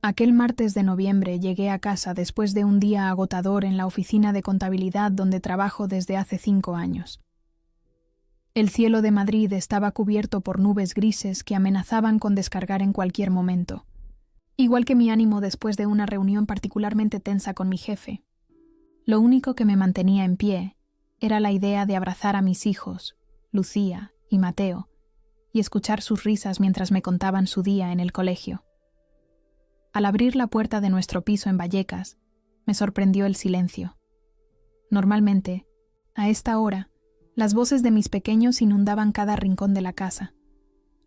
Aquel martes de noviembre llegué a casa después de un día agotador en la oficina de contabilidad donde trabajo desde hace 5 años. El cielo de Madrid estaba cubierto por nubes grises que amenazaban con descargar en cualquier momento, igual que mi ánimo después de una reunión particularmente tensa con mi jefe. Lo único que me mantenía en pie era la idea de abrazar a mis hijos, Lucía y Mateo, y escuchar sus risas mientras me contaban su día en el colegio. Al abrir la puerta de nuestro piso en Vallecas, me sorprendió el silencio. Normalmente, a esta hora, las voces de mis pequeños inundaban cada rincón de la casa.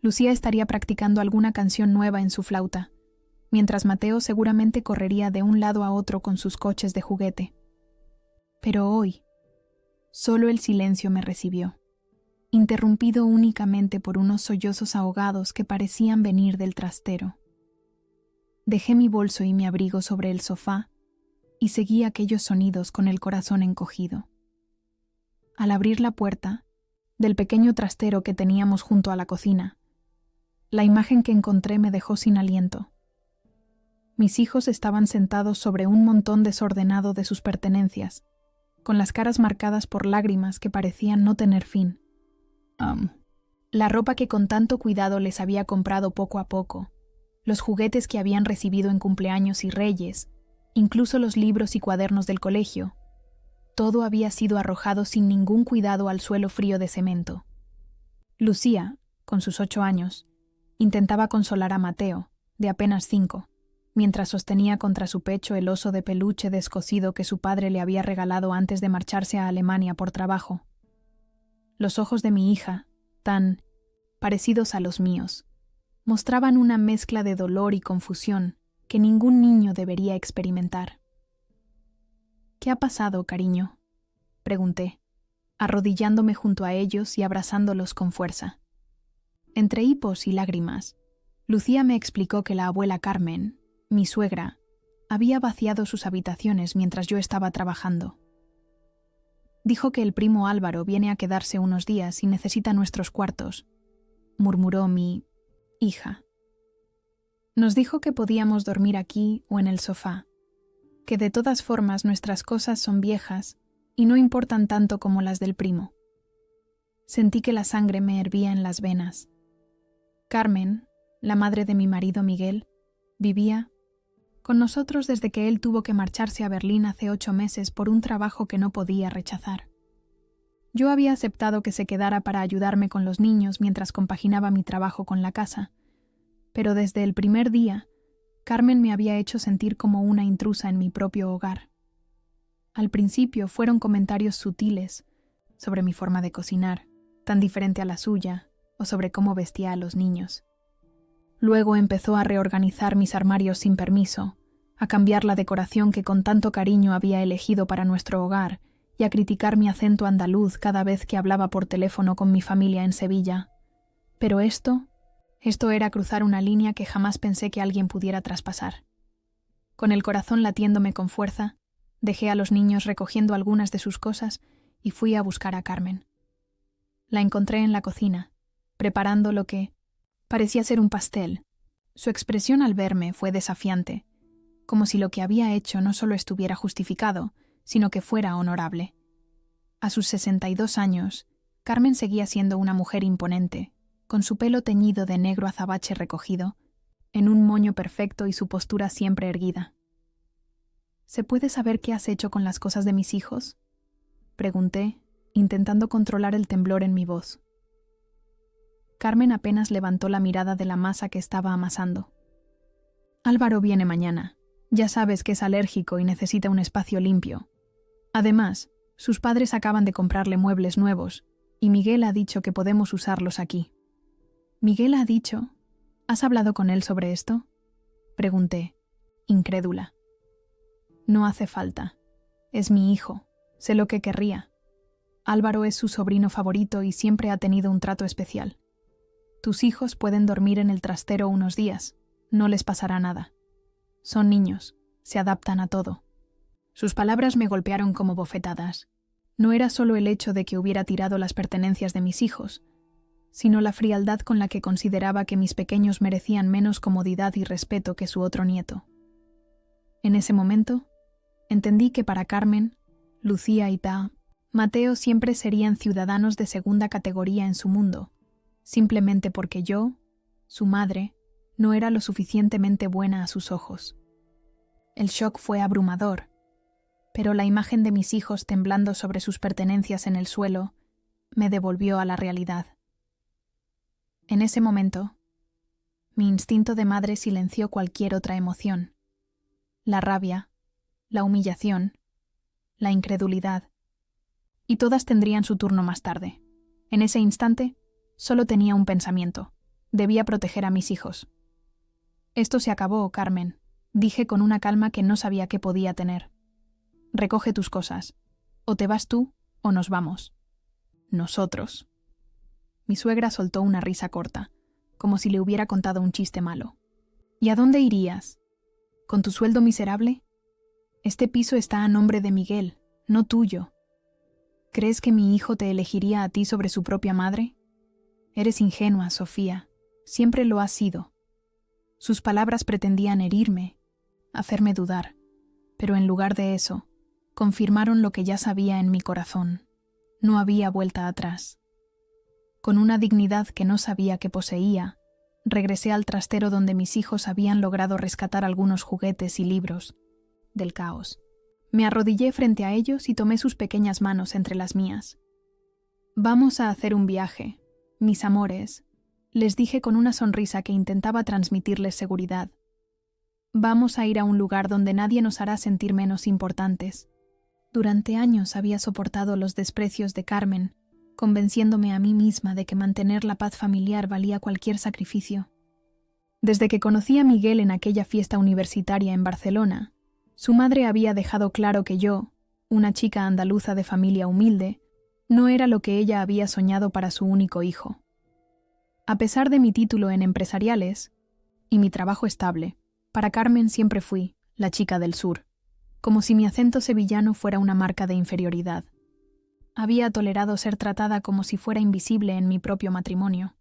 Lucía estaría practicando alguna canción nueva en su flauta, mientras Mateo seguramente correría de un lado a otro con sus coches de juguete. Pero hoy, solo el silencio me recibió, interrumpido únicamente por unos sollozos ahogados que parecían venir del trastero. Dejé mi bolso y mi abrigo sobre el sofá y seguí aquellos sonidos con el corazón encogido. Al abrir la puerta del pequeño trastero que teníamos junto a la cocina, la imagen que encontré me dejó sin aliento. Mis hijos estaban sentados sobre un montón desordenado de sus pertenencias, con las caras marcadas por lágrimas que parecían no tener fin. La ropa que con tanto cuidado les había comprado poco a poco, los juguetes que habían recibido en cumpleaños y reyes, incluso los libros y cuadernos del colegio, todo había sido arrojado sin ningún cuidado al suelo frío de cemento. Lucía, con sus 8 años, intentaba consolar a Mateo, de apenas 5, mientras sostenía contra su pecho el oso de peluche descosido que su padre le había regalado antes de marcharse a Alemania por trabajo. Los ojos de mi hija, tan parecidos a los míos, mostraban una mezcla de dolor y confusión que ningún niño debería experimentar. «¿Qué ha pasado, cariño?», pregunté, arrodillándome junto a ellos y abrazándolos con fuerza. Entre hipos y lágrimas, Lucía me explicó que la abuela Carmen, mi suegra, había vaciado sus habitaciones mientras yo estaba trabajando. Dijo que el primo Álvaro viene a quedarse unos días y necesita nuestros cuartos, murmuró mi hija. Nos dijo que podíamos dormir aquí o en el sofá, que de todas formas nuestras cosas son viejas y no importan tanto como las del primo. Sentí que la sangre me hervía en las venas. Carmen, la madre de mi marido Miguel, vivía con nosotros desde que él tuvo que marcharse a Berlín hace 8 meses por un trabajo que no podía rechazar. Yo había aceptado que se quedara para ayudarme con los niños mientras compaginaba mi trabajo con la casa, pero desde el primer día, Carmen me había hecho sentir como una intrusa en mi propio hogar. Al principio fueron comentarios sutiles sobre mi forma de cocinar, tan diferente a la suya, o sobre cómo vestía a los niños. Luego empezó a reorganizar mis armarios sin permiso, a cambiar la decoración que con tanto cariño había elegido para nuestro hogar y a criticar mi acento andaluz cada vez que hablaba por teléfono con mi familia en Sevilla. Pero esto era cruzar una línea que jamás pensé que alguien pudiera traspasar. Con el corazón latiéndome con fuerza, dejé a los niños recogiendo algunas de sus cosas y fui a buscar a Carmen. La encontré en la cocina, preparando lo que parecía ser un pastel. Su expresión al verme fue desafiante, como si lo que había hecho no solo estuviera justificado, sino que fuera honorable. A sus 62 años, Carmen seguía siendo una mujer imponente, con su pelo teñido de negro azabache recogido, en un moño perfecto y su postura siempre erguida. ¿Se puede saber qué has hecho con las cosas de mis hijos?, pregunté, intentando controlar el temblor en mi voz. Carmen apenas levantó la mirada de la masa que estaba amasando. Álvaro viene mañana. Ya sabes que es alérgico y necesita un espacio limpio. Además, sus padres acaban de comprarle muebles nuevos y Miguel ha dicho que podemos usarlos aquí. ¿Miguel ha dicho? ¿Has hablado con él sobre esto?, pregunté, incrédula. No hace falta. Es mi hijo. Sé lo que querría. Álvaro es su sobrino favorito y siempre ha tenido un trato especial. Tus hijos pueden dormir en el trastero unos días. No les pasará nada. Son niños. Se adaptan a todo. Sus palabras me golpearon como bofetadas. No era solo el hecho de que hubiera tirado las pertenencias de mis hijos, sino la frialdad con la que consideraba que mis pequeños merecían menos comodidad y respeto que su otro nieto. En ese momento, entendí que para Carmen, Lucía y Mateo siempre serían ciudadanos de segunda categoría en su mundo, simplemente porque yo, su madre, no era lo suficientemente buena a sus ojos. El shock fue abrumador, pero la imagen de mis hijos temblando sobre sus pertenencias en el suelo me devolvió a la realidad. En ese momento, mi instinto de madre silenció cualquier otra emoción. La rabia, la humillación, la incredulidad, y todas tendrían su turno más tarde. En ese instante, solo tenía un pensamiento: debía proteger a mis hijos. Esto se acabó, Carmen, dije con una calma que no sabía que podía tener. Recoge tus cosas. O te vas tú, o nos vamos. Nosotros. Mi suegra soltó una risa corta, como si le hubiera contado un chiste malo. ¿Y a dónde irías? ¿Con tu sueldo miserable? Este piso está a nombre de Miguel, no tuyo. ¿Crees que mi hijo te elegiría a ti sobre su propia madre? Eres ingenua, Sofía. Siempre lo has sido. Sus palabras pretendían herirme, hacerme dudar, pero en lugar de eso, confirmaron lo que ya sabía en mi corazón. No había vuelta atrás. Con una dignidad que no sabía que poseía, regresé al trastero donde mis hijos habían logrado rescatar algunos juguetes y libros del caos. Me arrodillé frente a ellos y tomé sus pequeñas manos entre las mías. Vamos a hacer un viaje, mis amores, les dije con una sonrisa que intentaba transmitirles seguridad. Vamos a ir a un lugar donde nadie nos hará sentir menos importantes. Durante años había soportado los desprecios de Carmen, convenciéndome a mí misma de que mantener la paz familiar valía cualquier sacrificio. Desde que conocí a Miguel en aquella fiesta universitaria en Barcelona, su madre había dejado claro que yo, una chica andaluza de familia humilde, no era lo que ella había soñado para su único hijo. A pesar de mi título en empresariales y mi trabajo estable, para Carmen siempre fui la chica del sur, como si mi acento sevillano fuera una marca de inferioridad. Había tolerado ser tratada como si fuera invisible en mi propio matrimonio,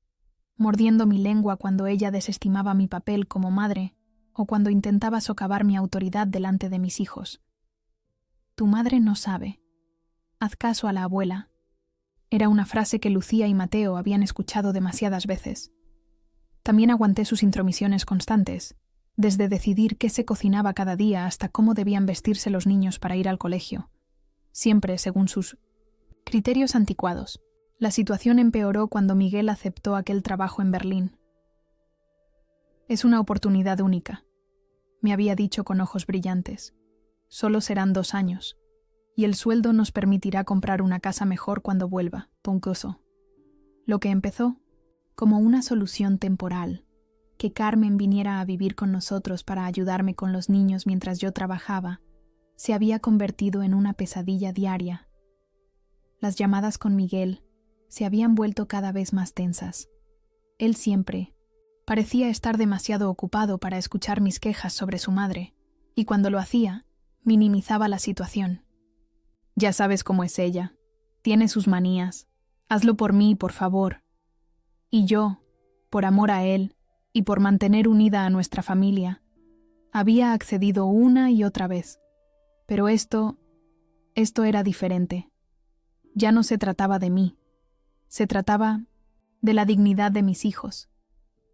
mordiendo mi lengua cuando ella desestimaba mi papel como madre o cuando intentaba socavar mi autoridad delante de mis hijos. Tu madre no sabe. Haz caso a la abuela. Era una frase que Lucía y Mateo habían escuchado demasiadas veces. También aguanté sus intromisiones constantes, desde decidir qué se cocinaba cada día hasta cómo debían vestirse los niños para ir al colegio, siempre según sus criterios anticuados. La situación empeoró cuando Miguel aceptó aquel trabajo en Berlín. Es una oportunidad única, me había dicho con ojos brillantes. Solo serán 2 años, y el sueldo nos permitirá comprar una casa mejor cuando vuelva, puncoso. Lo que empezó como una solución temporal, que Carmen viniera a vivir con nosotros para ayudarme con los niños mientras yo trabajaba, se había convertido en una pesadilla diaria. Las llamadas con Miguel se habían vuelto cada vez más tensas. Él siempre parecía estar demasiado ocupado para escuchar mis quejas sobre su madre, y cuando lo hacía, minimizaba la situación. Ya sabes cómo es ella. Tiene sus manías. Hazlo por mí, por favor. Y yo, por amor a él y por mantener unida a nuestra familia, había accedido una y otra vez. Pero esto era diferente. Ya no se trataba de mí. Se trataba de la dignidad de mis hijos,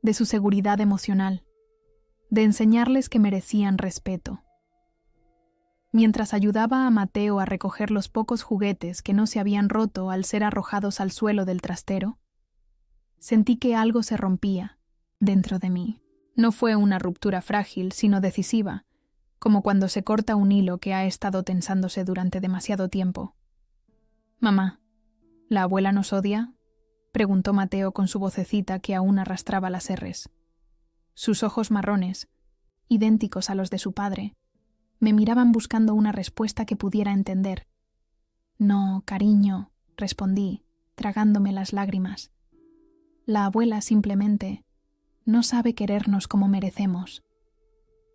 de su seguridad emocional, de enseñarles que merecían respeto. Mientras ayudaba a Mateo a recoger los pocos juguetes que no se habían roto al ser arrojados al suelo del trastero, sentí que algo se rompía dentro de mí. No fue una ruptura frágil, sino decisiva, como cuando se corta un hilo que ha estado tensándose durante demasiado tiempo. «Mamá, ¿la abuela nos odia?», preguntó Mateo con su vocecita que aún arrastraba las erres. Sus ojos marrones, idénticos a los de su padre, me miraban buscando una respuesta que pudiera entender. «No, cariño», respondí, tragándome las lágrimas. «La abuela simplemente no sabe querernos como merecemos».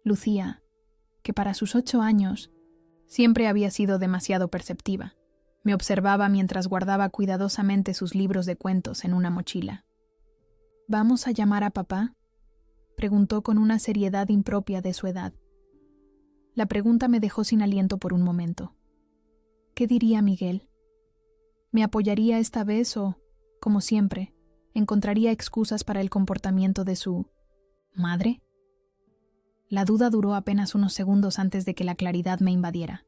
Lucía, que para sus 8 años siempre había sido demasiado perceptiva, me observaba mientras guardaba cuidadosamente sus libros de cuentos en una mochila. ¿Vamos a llamar a papá?, preguntó con una seriedad impropia de su edad. La pregunta me dejó sin aliento por un momento. ¿Qué diría Miguel? ¿Me apoyaría esta vez o, como siempre, encontraría excusas para el comportamiento de su madre? La duda duró apenas unos segundos antes de que la claridad me invadiera.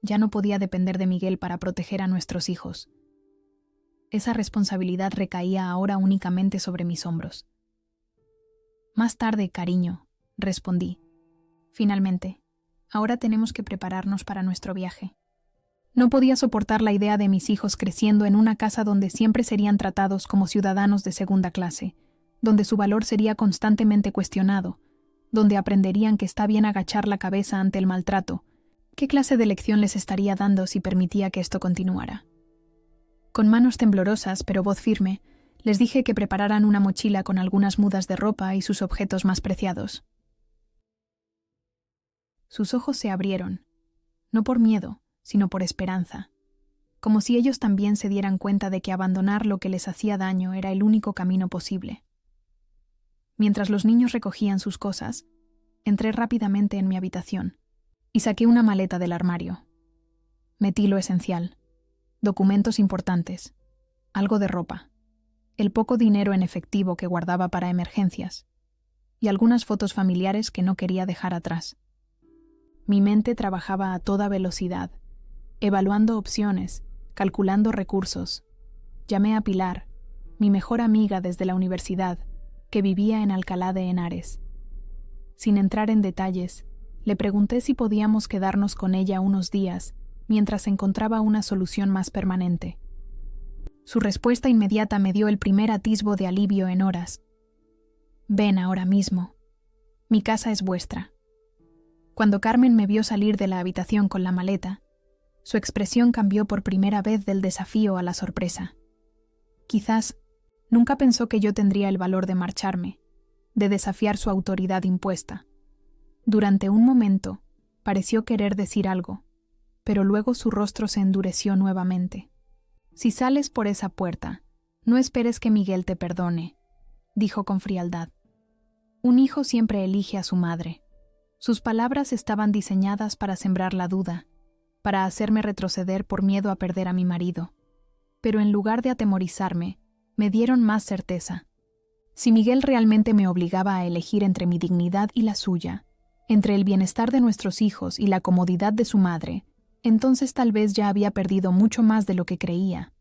Ya no podía depender de Miguel para proteger a nuestros hijos. Esa responsabilidad recaía ahora únicamente sobre mis hombros. Más tarde, cariño, respondí. Finalmente, ahora tenemos que prepararnos para nuestro viaje. No podía soportar la idea de mis hijos creciendo en una casa donde siempre serían tratados como ciudadanos de segunda clase, donde su valor sería constantemente cuestionado, donde aprenderían que está bien agachar la cabeza ante el maltrato. ¿Qué clase de lección les estaría dando si permitía que esto continuara? Con manos temblorosas, pero voz firme, les dije que prepararan una mochila con algunas mudas de ropa y sus objetos más preciados. Sus ojos se abrieron, no por miedo, sino por esperanza, como si ellos también se dieran cuenta de que abandonar lo que les hacía daño era el único camino posible. Mientras los niños recogían sus cosas, entré rápidamente en mi habitación y saqué una maleta del armario. Metí lo esencial: documentos importantes, algo de ropa, el poco dinero en efectivo que guardaba para emergencias y algunas fotos familiares que no quería dejar atrás. Mi mente trabajaba a toda velocidad, evaluando opciones, calculando recursos. Llamé a Pilar, mi mejor amiga desde la universidad, que vivía en Alcalá de Henares. Sin entrar en detalles, le pregunté si podíamos quedarnos con ella unos días mientras encontraba una solución más permanente. Su respuesta inmediata me dio el primer atisbo de alivio en horas. «Ven ahora mismo. Mi casa es vuestra». Cuando Carmen me vio salir de la habitación con la maleta, su expresión cambió por primera vez del desafío a la sorpresa. Quizás nunca pensó que yo tendría el valor de marcharme, de desafiar su autoridad impuesta. Durante un momento, pareció querer decir algo, pero luego su rostro se endureció nuevamente. «Si sales por esa puerta, no esperes que Miguel te perdone», dijo con frialdad. «Un hijo siempre elige a su madre». Sus palabras estaban diseñadas para sembrar la duda, para hacerme retroceder por miedo a perder a mi marido. Pero en lugar de atemorizarme, me dieron más certeza. Si Miguel realmente me obligaba a elegir entre mi dignidad y la suya, entre el bienestar de nuestros hijos y la comodidad de su madre, entonces tal vez ya había perdido mucho más de lo que creía.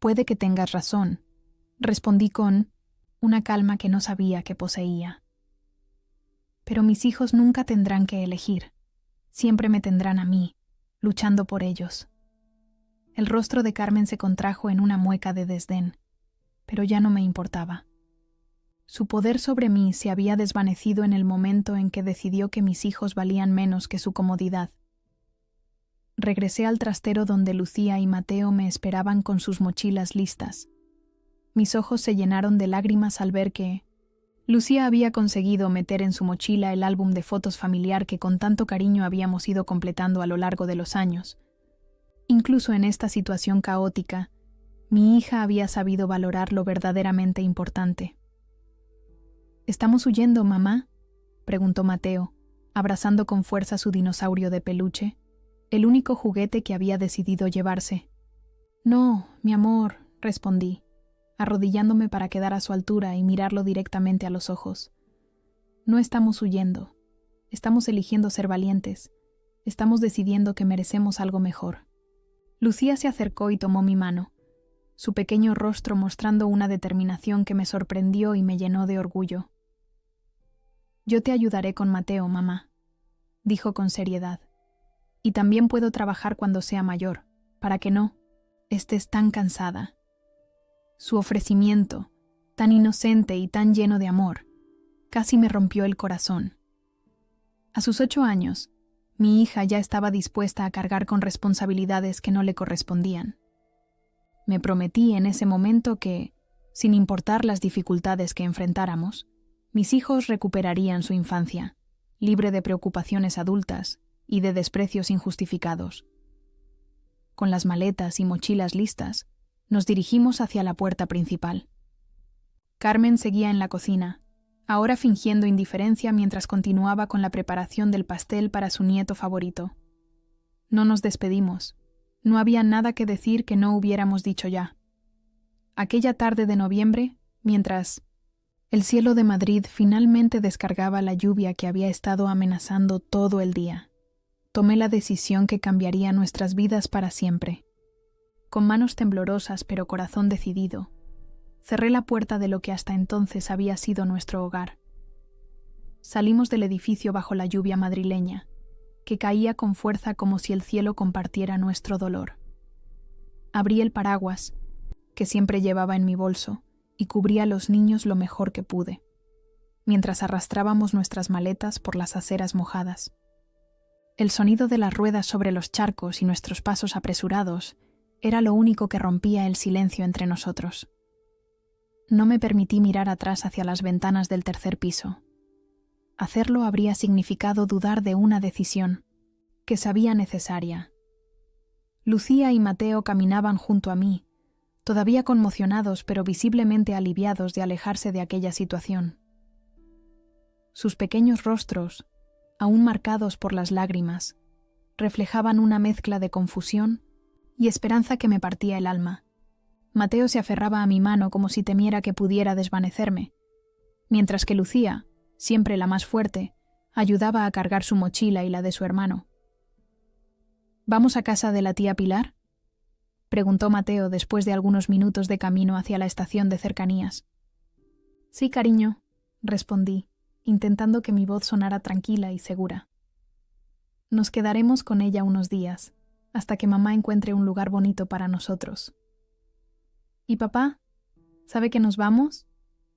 «Puede que tengas razón», respondí con una calma que no sabía que poseía. «Pero mis hijos nunca tendrán que elegir. Siempre me tendrán a mí, luchando por ellos». El rostro de Carmen se contrajo en una mueca de desdén, pero ya no me importaba. Su poder sobre mí se había desvanecido en el momento en que decidió que mis hijos valían menos que su comodidad. Regresé al trastero donde Lucía y Mateo me esperaban con sus mochilas listas. Mis ojos se llenaron de lágrimas al ver que Lucía había conseguido meter en su mochila el álbum de fotos familiar que con tanto cariño habíamos ido completando a lo largo de los años. Incluso en esta situación caótica, mi hija había sabido valorar lo verdaderamente importante. «¿Estamos huyendo, mamá?», preguntó Mateo, abrazando con fuerza su dinosaurio de peluche, el único juguete que había decidido llevarse. «No, mi amor», respondí, arrodillándome para quedar a su altura y mirarlo directamente a los ojos. «No estamos huyendo. Estamos eligiendo ser valientes. Estamos decidiendo que merecemos algo mejor». Lucía se acercó y tomó mi mano, su pequeño rostro mostrando una determinación que me sorprendió y me llenó de orgullo. «Yo te ayudaré con Mateo, mamá», dijo con seriedad. «Y también puedo trabajar cuando sea mayor, para que no estés tan cansada». Su ofrecimiento, tan inocente y tan lleno de amor, casi me rompió el corazón. A sus 8 años, mi hija ya estaba dispuesta a cargar con responsabilidades que no le correspondían. Me prometí en ese momento que, sin importar las dificultades que enfrentáramos, mis hijos recuperarían su infancia, libre de preocupaciones adultas y de desprecios injustificados. Con las maletas y mochilas listas, nos dirigimos hacia la puerta principal. Carmen seguía en la cocina, ahora fingiendo indiferencia mientras continuaba con la preparación del pastel para su nieto favorito. No nos despedimos. No había nada que decir que no hubiéramos dicho ya. Aquella tarde de noviembre, mientras el cielo de Madrid finalmente descargaba la lluvia que había estado amenazando todo el día, tomé la decisión que cambiaría nuestras vidas para siempre. Con manos temblorosas pero corazón decidido, cerré la puerta de lo que hasta entonces había sido nuestro hogar. Salimos del edificio bajo la lluvia madrileña, que caía con fuerza como si el cielo compartiera nuestro dolor. Abrí el paraguas, que siempre llevaba en mi bolso, y cubrí a los niños lo mejor que pude, mientras arrastrábamos nuestras maletas por las aceras mojadas. El sonido de las ruedas sobre los charcos y nuestros pasos apresurados era lo único que rompía el silencio entre nosotros. No me permití mirar atrás hacia las ventanas del tercer piso. Hacerlo habría significado dudar de una decisión que sabía necesaria. Lucía y Mateo caminaban junto a mí, todavía conmocionados pero visiblemente aliviados de alejarse de aquella situación. Sus pequeños rostros, aún marcados por las lágrimas, reflejaban una mezcla de confusión y esperanza que me partía el alma. Mateo se aferraba a mi mano como si temiera que pudiera desvanecerme, mientras que Lucía, siempre la más fuerte, ayudaba a cargar su mochila y la de su hermano. ¿Vamos a casa de la tía Pilar?, preguntó Mateo después de algunos minutos de camino hacia la estación de cercanías. Sí, cariño, respondí, intentando que mi voz sonara tranquila y segura. Nos quedaremos con ella unos días, hasta que mamá encuentre un lugar bonito para nosotros. ¿Y papá? ¿Sabe que nos vamos?,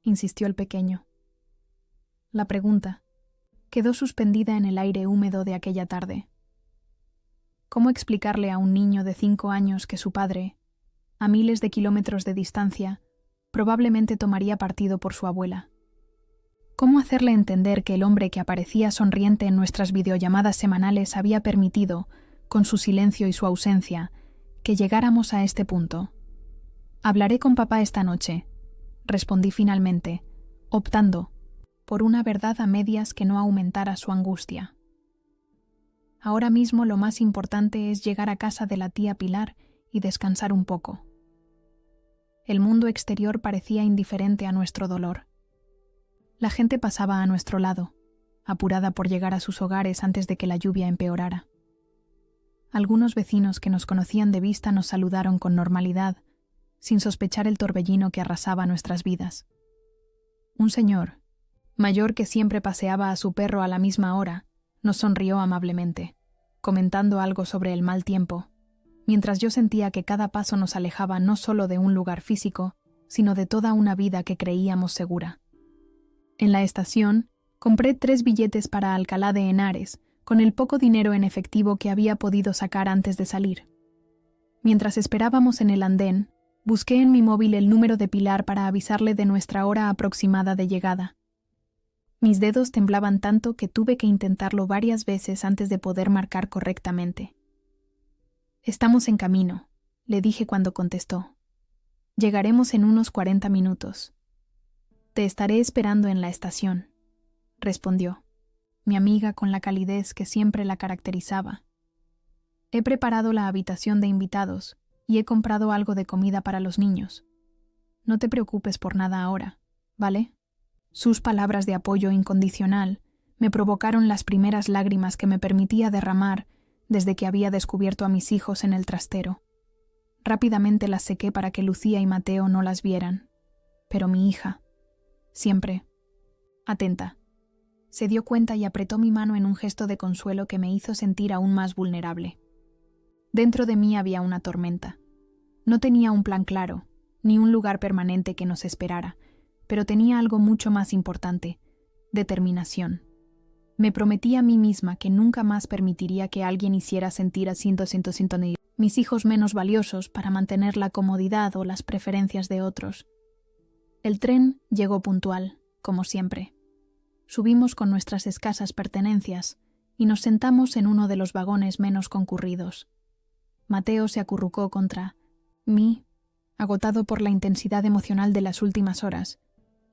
insistió el pequeño. La pregunta quedó suspendida en el aire húmedo de aquella tarde. ¿Cómo explicarle a un niño de 5 años que su padre, a miles de kilómetros de distancia, probablemente tomaría partido por su abuela? ¿Cómo hacerle entender que el hombre que aparecía sonriente en nuestras videollamadas semanales había permitido, con su silencio y su ausencia, que llegáramos a este punto? Hablaré con papá esta noche, respondí finalmente, optando por una verdad a medias que no aumentara su angustia. Ahora mismo lo más importante es llegar a casa de la tía Pilar y descansar un poco. El mundo exterior parecía indiferente a nuestro dolor. La gente pasaba a nuestro lado, apurada por llegar a sus hogares antes de que la lluvia empeorara. Algunos vecinos que nos conocían de vista nos saludaron con normalidad, sin sospechar el torbellino que arrasaba nuestras vidas. Un señor, mayor que siempre paseaba a su perro a la misma hora, nos sonrió amablemente, comentando algo sobre el mal tiempo, mientras yo sentía que cada paso nos alejaba no solo de un lugar físico, sino de toda una vida que creíamos segura. En la estación, compré 3 billetes para Alcalá de Henares, con el poco dinero en efectivo que había podido sacar antes de salir. Mientras esperábamos en el andén, busqué en mi móvil el número de Pilar para avisarle de nuestra hora aproximada de llegada. Mis dedos temblaban tanto que tuve que intentarlo varias veces antes de poder marcar correctamente. «Estamos en camino», le dije cuando contestó. «Llegaremos en unos 40 minutos. Te estaré esperando en la estación», respondió, mi amiga con la calidez que siempre la caracterizaba. «He preparado la habitación de invitados y he comprado algo de comida para los niños. No te preocupes por nada ahora, ¿vale?» Sus palabras de apoyo incondicional me provocaron las primeras lágrimas que me permitía derramar desde que había descubierto a mis hijos en el trastero. Rápidamente las sequé para que Lucía y Mateo no las vieran. Pero mi hija, siempre atenta, se dio cuenta y apretó mi mano en un gesto de consuelo que me hizo sentir aún más vulnerable. Dentro de mí había una tormenta. No tenía un plan claro, ni un lugar permanente que nos esperara, pero tenía algo mucho más importante: determinación. Me prometí a mí misma que nunca más permitiría que alguien hiciera sentir a mis hijos menos valiosos para mantener la comodidad o las preferencias de otros. El tren llegó puntual, como siempre. Subimos con nuestras escasas pertenencias y nos sentamos en uno de los vagones menos concurridos. Mateo se acurrucó contra mí, agotado por la intensidad emocional de las últimas horas,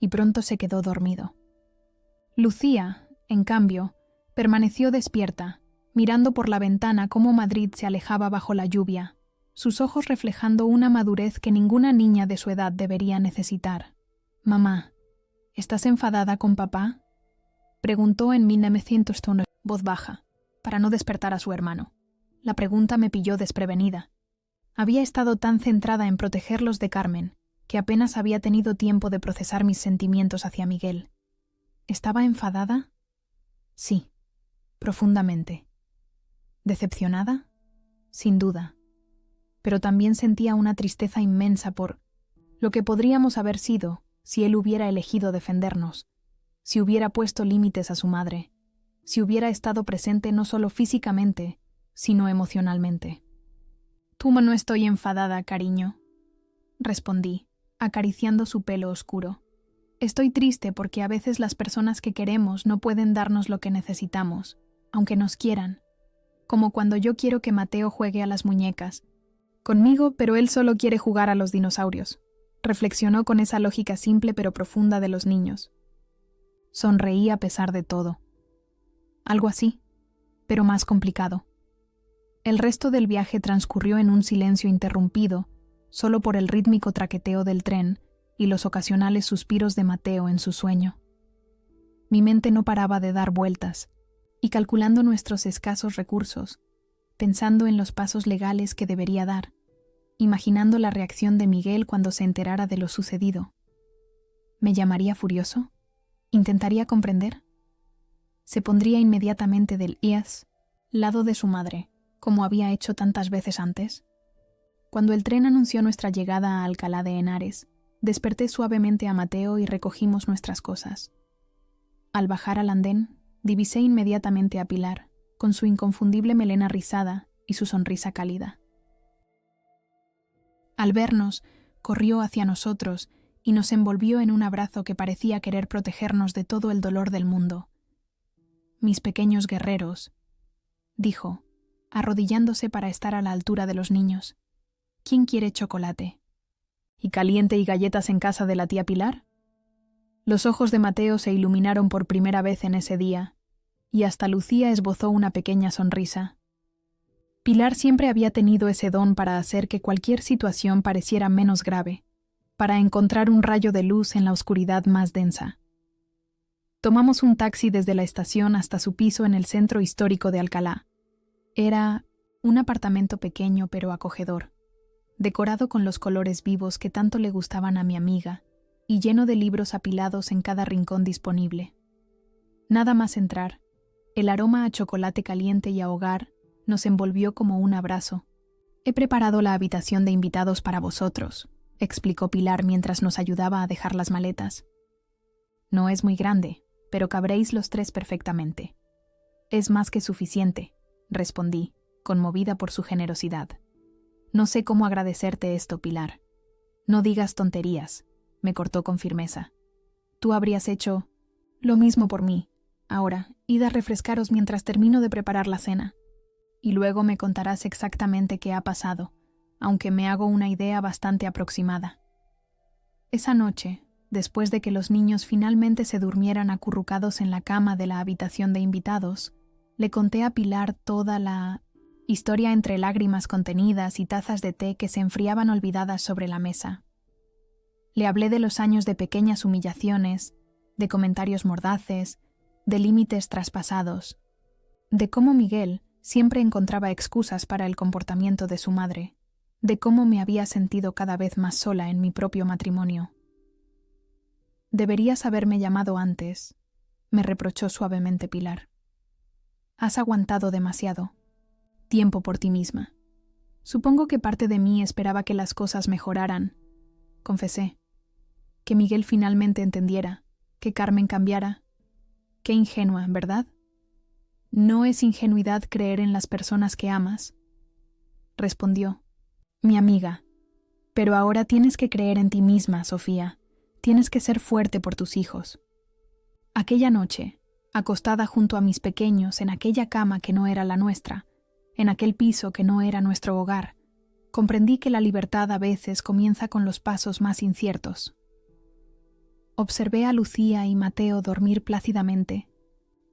y pronto se quedó dormido. Lucía, en cambio, permaneció despierta, mirando por la ventana cómo Madrid se alejaba bajo la lluvia, sus ojos reflejando una madurez que ninguna niña de su edad debería necesitar. «Mamá, ¿estás enfadada con papá?», preguntó en 1900 voz baja, para no despertar a su hermano. La pregunta me pilló desprevenida. Había estado tan centrada en protegerlos de Carmen, que apenas había tenido tiempo de procesar mis sentimientos hacia Miguel. ¿Estaba enfadada? Sí, profundamente. ¿Decepcionada? Sin duda. Pero también sentía una tristeza inmensa por lo que podríamos haber sido si él hubiera elegido defendernos, si hubiera puesto límites a su madre, si hubiera estado presente no solo físicamente, sino emocionalmente. «Tú no estoy enfadada, cariño», respondí, acariciando su pelo oscuro. «Estoy triste porque a veces las personas que queremos no pueden darnos lo que necesitamos, aunque nos quieran. Como cuando yo quiero que Mateo juegue a las muñecas conmigo, pero él solo quiere jugar a los dinosaurios», reflexionó con esa lógica simple pero profunda de los niños. Sonreí a pesar de todo. Algo así, pero más complicado. El resto del viaje transcurrió en un silencio interrumpido, solo por el rítmico traqueteo del tren y los ocasionales suspiros de Mateo en su sueño. Mi mente no paraba de dar vueltas, y calculando nuestros escasos recursos, pensando en los pasos legales que debería dar, imaginando la reacción de Miguel cuando se enterara de lo sucedido. ¿Me llamaría furioso? ¿Intentaría comprender? ¿Se pondría inmediatamente del lado de su madre, como había hecho tantas veces antes? Cuando el tren anunció nuestra llegada a Alcalá de Henares, desperté suavemente a Mateo y recogimos nuestras cosas. Al bajar al andén, divisé inmediatamente a Pilar, con su inconfundible melena rizada y su sonrisa cálida. Al vernos, corrió hacia nosotros y nos envolvió en un abrazo que parecía querer protegernos de todo el dolor del mundo. «Mis pequeños guerreros», dijo, arrodillándose para estar a la altura de los niños. «¿Quién quiere chocolate? ¿Y caliente y galletas en casa de la tía Pilar?». Los ojos de Mateo se iluminaron por primera vez en ese día, y hasta Lucía esbozó una pequeña sonrisa. Pilar siempre había tenido ese don para hacer que cualquier situación pareciera menos grave, para encontrar un rayo de luz en la oscuridad más densa. Tomamos un taxi desde la estación hasta su piso en el centro histórico de Alcalá. Era un apartamento pequeño pero acogedor, decorado con los colores vivos que tanto le gustaban a mi amiga y lleno de libros apilados en cada rincón disponible. Nada más entrar, el aroma a chocolate caliente y a hogar nos envolvió como un abrazo. «He preparado la habitación de invitados para vosotros», explicó Pilar mientras nos ayudaba a dejar las maletas. «No es muy grande, pero cabréis los tres perfectamente». «Es más que suficiente», respondí, conmovida por su generosidad. «No sé cómo agradecerte esto, Pilar». «No digas tonterías», me cortó con firmeza. «Tú habrías hecho lo mismo por mí. Ahora, id a refrescaros mientras termino de preparar la cena. Y luego me contarás exactamente qué ha pasado, aunque me hago una idea bastante aproximada». Esa noche, después de que los niños finalmente se durmieran acurrucados en la cama de la habitación de invitados, le conté a Pilar toda la historia entre lágrimas contenidas y tazas de té que se enfriaban olvidadas sobre la mesa. Le hablé de los años de pequeñas humillaciones, de comentarios mordaces, de límites traspasados, de cómo Miguel siempre encontraba excusas para el comportamiento de su madre, de cómo me había sentido cada vez más sola en mi propio matrimonio. «Deberías haberme llamado antes», me reprochó suavemente Pilar. «Has aguantado demasiado tiempo por ti misma. Supongo que parte de mí esperaba que las cosas mejoraran», confesé. «Que Miguel finalmente entendiera, que Carmen cambiara. Qué ingenua, ¿verdad? No es ingenuidad creer en las personas que amas», respondió. «Mi amiga, pero ahora tienes que creer en ti misma, Sofía. Tienes que ser fuerte por tus hijos». Aquella noche, acostada junto a mis pequeños en aquella cama que no era la nuestra, en aquel piso que no era nuestro hogar, comprendí que la libertad a veces comienza con los pasos más inciertos. Observé a Lucía y Mateo dormir plácidamente,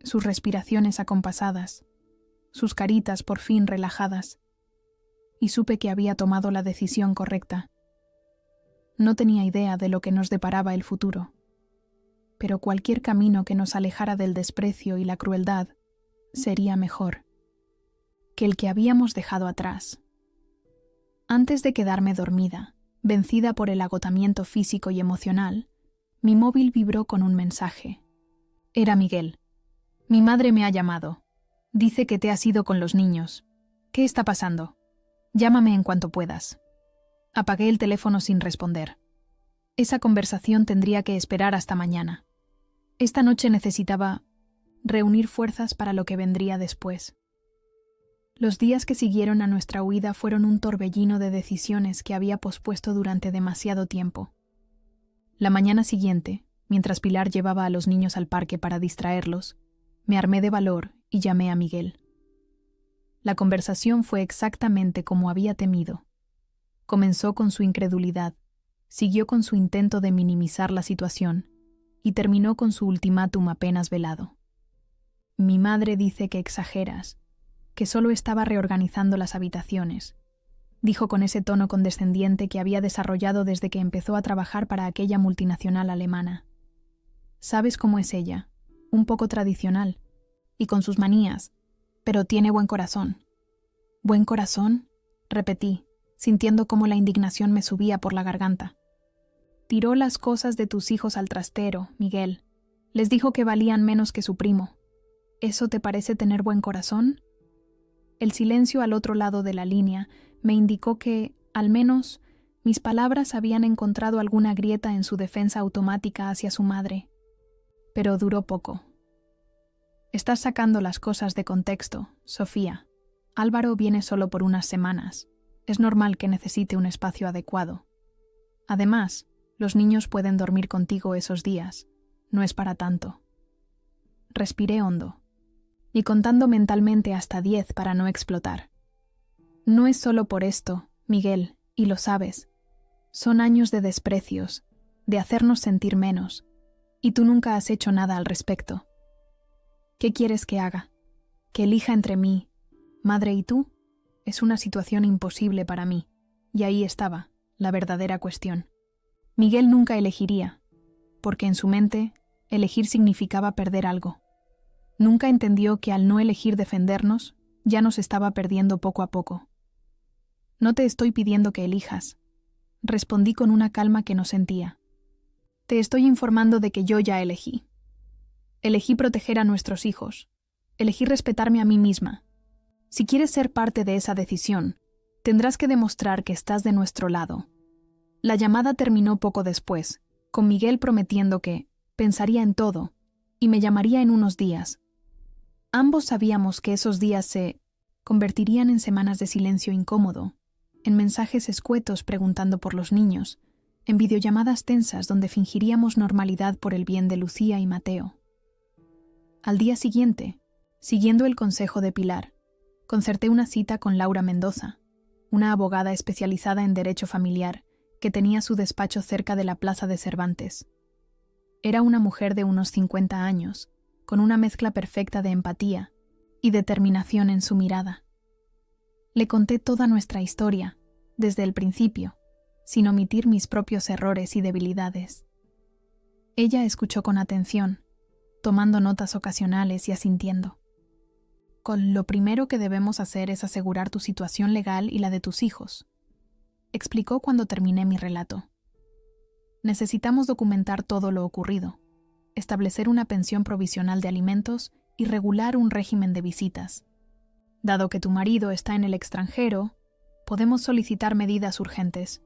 sus respiraciones acompasadas, sus caritas por fin relajadas, y supe que había tomado la decisión correcta. No tenía idea de lo que nos deparaba el futuro, pero cualquier camino que nos alejara del desprecio y la crueldad sería mejor que el que habíamos dejado atrás. Antes de quedarme dormida, vencida por el agotamiento físico y emocional, mi móvil vibró con un mensaje. Era Miguel. Mi madre me ha llamado. Dice que te has ido con los niños. ¿Qué está pasando? Llámame en cuanto puedas. Apagué el teléfono sin responder. Esa conversación tendría que esperar hasta mañana. Esta noche necesitaba reunir fuerzas para lo que vendría después. Los días que siguieron a nuestra huida fueron un torbellino de decisiones que había pospuesto durante demasiado tiempo. La mañana siguiente, mientras Pilar llevaba a los niños al parque para distraerlos, me armé de valor y llamé a Miguel. La conversación fue exactamente como había temido. Comenzó con su incredulidad, siguió con su intento de minimizar la situación y terminó con su ultimátum apenas velado. Mi madre dice que exageras, que solo estaba reorganizando las habitaciones, dijo con ese tono condescendiente que había desarrollado desde que empezó a trabajar para aquella multinacional alemana. Sabes cómo es ella, un poco tradicional, y con sus manías, pero tiene buen corazón. ¿Buen corazón?, repetí, sintiendo cómo la indignación me subía por la garganta. Tiró las cosas de tus hijos al trastero, Miguel. Les dijo que valían menos que su primo. ¿Eso te parece tener buen corazón? El silencio al otro lado de la línea me indicó que, al menos, mis palabras habían encontrado alguna grieta en su defensa automática hacia su madre. Pero duró poco. Estás sacando las cosas de contexto, Sofía. Álvaro viene solo por unas semanas. Es normal que necesite un espacio adecuado. Además, los niños pueden dormir contigo esos días. No es para tanto. Respiré hondo, y contando mentalmente hasta 10 para no explotar. No es solo por esto, Miguel, y lo sabes. Son años de desprecios, de hacernos sentir menos, y tú nunca has hecho nada al respecto. ¿Qué quieres que haga? ¿Que elija entre mí, madre y tú? Es una situación imposible para mí, y ahí estaba, la verdadera cuestión. Miguel nunca elegiría, porque en su mente, elegir significaba perder algo. Nunca entendió que al no elegir defendernos, ya nos estaba perdiendo poco a poco. No te estoy pidiendo que elijas, respondí con una calma que no sentía. Te estoy informando de que yo ya elegí. Elegí proteger a nuestros hijos. Elegí respetarme a mí misma. Si quieres ser parte de esa decisión, tendrás que demostrar que estás de nuestro lado. La llamada terminó poco después, con Miguel prometiendo que pensaría en todo y me llamaría en unos días. Ambos sabíamos que esos días se convertirían en semanas de silencio incómodo, en mensajes escuetos preguntando por los niños, en videollamadas tensas donde fingiríamos normalidad por el bien de Lucía y Mateo. Al día siguiente, siguiendo el consejo de Pilar, concerté una cita con Laura Mendoza, una abogada especializada en derecho familiar que tenía su despacho cerca de la Plaza de Cervantes. Era una mujer de unos 50 años, con una mezcla perfecta de empatía y determinación en su mirada. Le conté toda nuestra historia, desde el principio, sin omitir mis propios errores y debilidades. Ella escuchó con atención, tomando notas ocasionales y asintiendo. Lo primero que debemos hacer es asegurar tu situación legal y la de tus hijos, explicó cuando terminé mi relato. Necesitamos documentar todo lo ocurrido, establecer una pensión provisional de alimentos y regular un régimen de visitas. Dado que tu marido está en el extranjero, podemos solicitar medidas urgentes.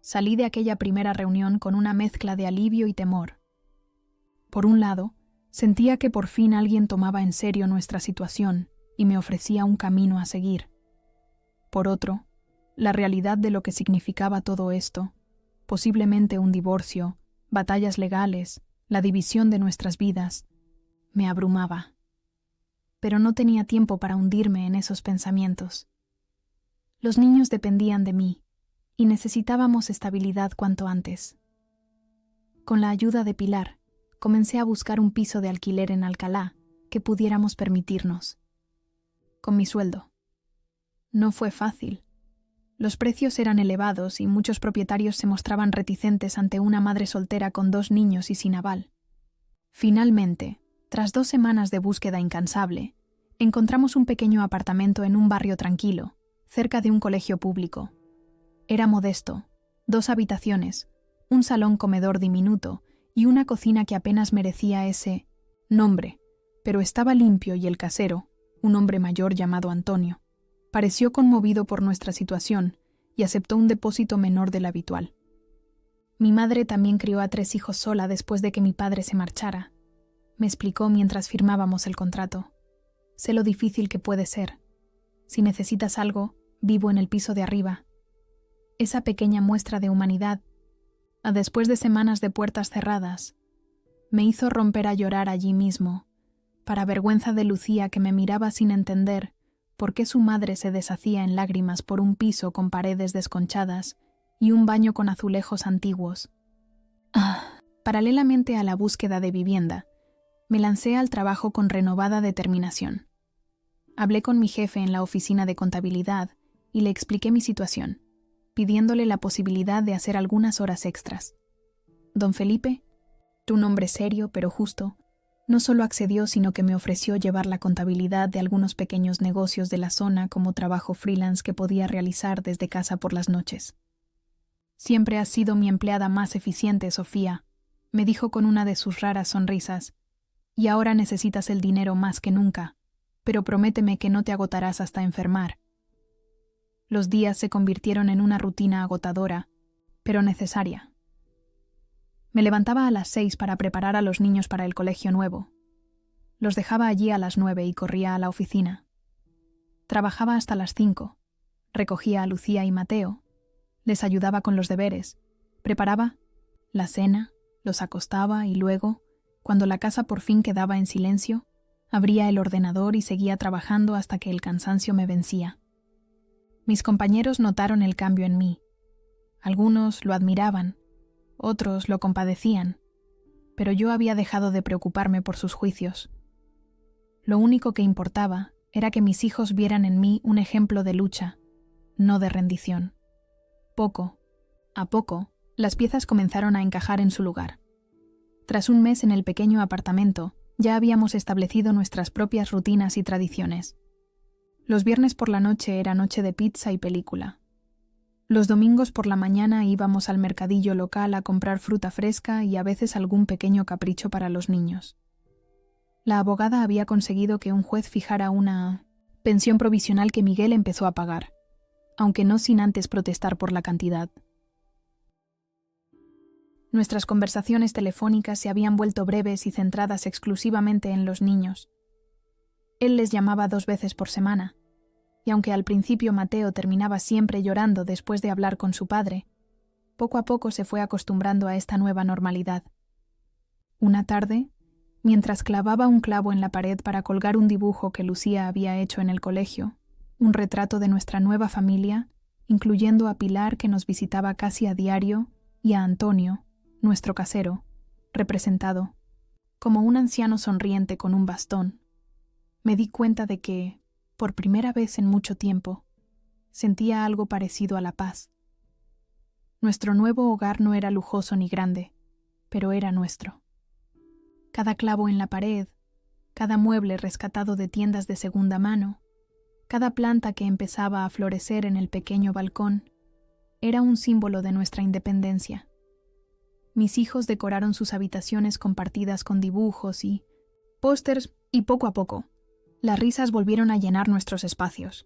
Salí de aquella primera reunión con una mezcla de alivio y temor. Por un lado, sentía que por fin alguien tomaba en serio nuestra situación y me ofrecía un camino a seguir. Por otro, la realidad de lo que significaba todo esto, posiblemente un divorcio, batallas legales, la división de nuestras vidas, me abrumaba. Pero no tenía tiempo para hundirme en esos pensamientos. Los niños dependían de mí y necesitábamos estabilidad cuanto antes. Con la ayuda de Pilar, comencé a buscar un piso de alquiler en Alcalá que pudiéramos permitirnos. Con mi sueldo. No fue fácil. Los precios eran elevados y muchos propietarios se mostraban reticentes ante una madre soltera con 2 niños y sin aval. Finalmente, tras 2 semanas de búsqueda incansable, encontramos un pequeño apartamento en un barrio tranquilo, cerca de un colegio público. Era modesto, 2 habitaciones, un salón comedor diminuto y una cocina que apenas merecía ese nombre, pero estaba limpio y el casero, un hombre mayor llamado Antonio, pareció conmovido por nuestra situación y aceptó un depósito menor del habitual. Mi madre también crió a 3 hijos sola después de que mi padre se marchara. Me explicó mientras firmábamos el contrato. Sé lo difícil que puede ser. Si necesitas algo, vivo en el piso de arriba. Esa pequeña muestra de humanidad, después de semanas de puertas cerradas, me hizo romper a llorar allí mismo, para vergüenza de Lucía que me miraba sin entender por qué su madre se deshacía en lágrimas por un piso con paredes desconchadas y un baño con azulejos antiguos. Paralelamente a la búsqueda de vivienda, me lancé al trabajo con renovada determinación. Hablé con mi jefe en la oficina de contabilidad y le expliqué mi situación, pidiéndole la posibilidad de hacer algunas horas extras. Don Felipe, un hombre serio pero justo, no solo accedió, sino que me ofreció llevar la contabilidad de algunos pequeños negocios de la zona como trabajo freelance que podía realizar desde casa por las noches. Siempre has sido mi empleada más eficiente, Sofía, me dijo con una de sus raras sonrisas, y ahora necesitas el dinero más que nunca, pero prométeme que no te agotarás hasta enfermar. Los días se convirtieron en una rutina agotadora, pero necesaria. Me levantaba a las 6 para preparar a los niños para el colegio nuevo. Los dejaba allí a las 9 y corría a la oficina. Trabajaba hasta las 5. Recogía a Lucía y Mateo. Les ayudaba con los deberes. Preparaba la cena, los acostaba y luego, cuando la casa por fin quedaba en silencio, abría el ordenador y seguía trabajando hasta que el cansancio me vencía. Mis compañeros notaron el cambio en mí. Algunos lo admiraban, otros lo compadecían, pero yo había dejado de preocuparme por sus juicios. Lo único que importaba era que mis hijos vieran en mí un ejemplo de lucha, no de rendición. Poco a poco, las piezas comenzaron a encajar en su lugar. Tras un mes en el pequeño apartamento, ya habíamos establecido nuestras propias rutinas y tradiciones. Los viernes por la noche era noche de pizza y película. Los domingos por la mañana íbamos al mercadillo local a comprar fruta fresca y a veces algún pequeño capricho para los niños. La abogada había conseguido que un juez fijara una pensión provisional que Miguel empezó a pagar, aunque no sin antes protestar por la cantidad. Nuestras conversaciones telefónicas se habían vuelto breves y centradas exclusivamente en los niños. Él les llamaba 2 veces por semana, y aunque al principio Mateo terminaba siempre llorando después de hablar con su padre, poco a poco se fue acostumbrando a esta nueva normalidad. Una tarde, mientras clavaba un clavo en la pared para colgar un dibujo que Lucía había hecho en el colegio, un retrato de nuestra nueva familia, incluyendo a Pilar, que nos visitaba casi a diario, y a Antonio, nuestro casero, representado, como un anciano sonriente con un bastón, me di cuenta de que, por primera vez en mucho tiempo, sentía algo parecido a la paz. Nuestro nuevo hogar no era lujoso ni grande, pero era nuestro. Cada clavo en la pared, cada mueble rescatado de tiendas de segunda mano, cada planta que empezaba a florecer en el pequeño balcón, era un símbolo de nuestra independencia. Mis hijos decoraron sus habitaciones compartidas con dibujos y pósters, y poco a poco, las risas volvieron a llenar nuestros espacios.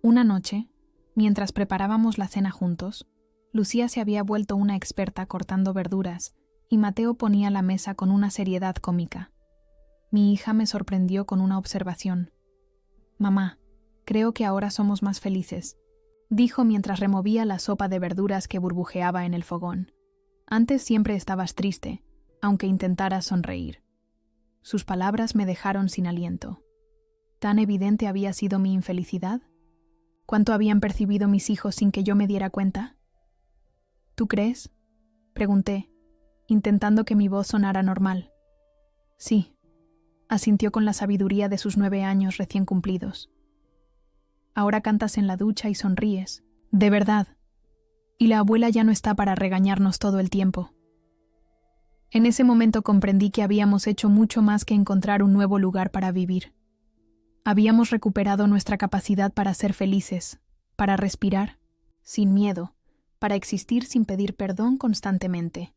Una noche, mientras preparábamos la cena juntos, Lucía se había vuelto una experta cortando verduras y Mateo ponía la mesa con una seriedad cómica. Mi hija me sorprendió con una observación. «Mamá, creo que ahora somos más felices», dijo mientras removía la sopa de verduras que burbujeaba en el fogón. «Antes siempre estabas triste, aunque intentaras sonreír». Sus palabras me dejaron sin aliento. ¿Tan evidente había sido mi infelicidad? ¿Cuánto habían percibido mis hijos sin que yo me diera cuenta? ¿Tú crees?, pregunté, intentando que mi voz sonara normal. Sí, asintió con la sabiduría de sus 9 años recién cumplidos. Ahora cantas en la ducha y sonríes. De verdad. Y la abuela ya no está para regañarnos todo el tiempo. En ese momento comprendí que habíamos hecho mucho más que encontrar un nuevo lugar para vivir. Habíamos recuperado nuestra capacidad para ser felices, para respirar, sin miedo, para existir sin pedir perdón constantemente.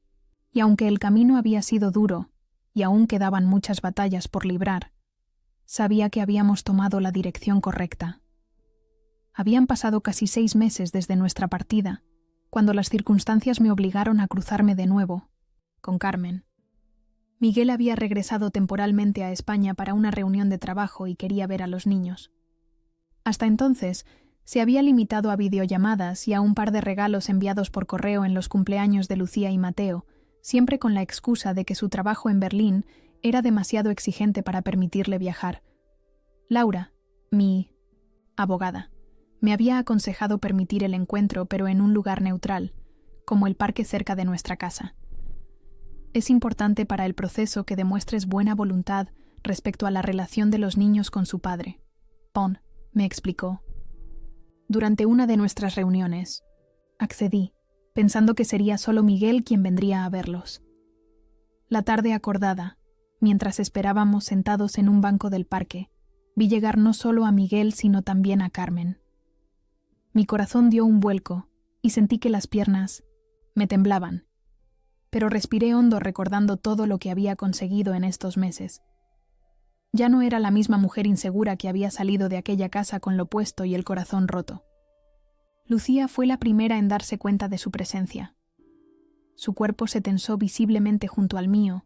Y aunque el camino había sido duro, y aún quedaban muchas batallas por librar, sabía que habíamos tomado la dirección correcta. Habían pasado casi 6 meses desde nuestra partida, cuando las circunstancias me obligaron a cruzarme de nuevo, con Carmen. Miguel había regresado temporalmente a España para una reunión de trabajo y quería ver a los niños. Hasta entonces, se había limitado a videollamadas y a un par de regalos enviados por correo en los cumpleaños de Lucía y Mateo, siempre con la excusa de que su trabajo en Berlín era demasiado exigente para permitirle viajar. Laura, mi abogada, me había aconsejado permitir el encuentro, pero en un lugar neutral, como el parque cerca de nuestra casa. Es importante para el proceso que demuestres buena voluntad respecto a la relación de los niños con su padre. Pon, me explicó. Durante una de nuestras reuniones, accedí, pensando que sería solo Miguel quien vendría a verlos. La tarde acordada, mientras esperábamos sentados en un banco del parque, vi llegar no solo a Miguel sino también a Carmen. Mi corazón dio un vuelco y sentí que las piernas me temblaban, pero respiré hondo recordando todo lo que había conseguido en estos meses. Ya no era la misma mujer insegura que había salido de aquella casa con lo puesto y el corazón roto. Lucía fue la primera en darse cuenta de su presencia. Su cuerpo se tensó visiblemente junto al mío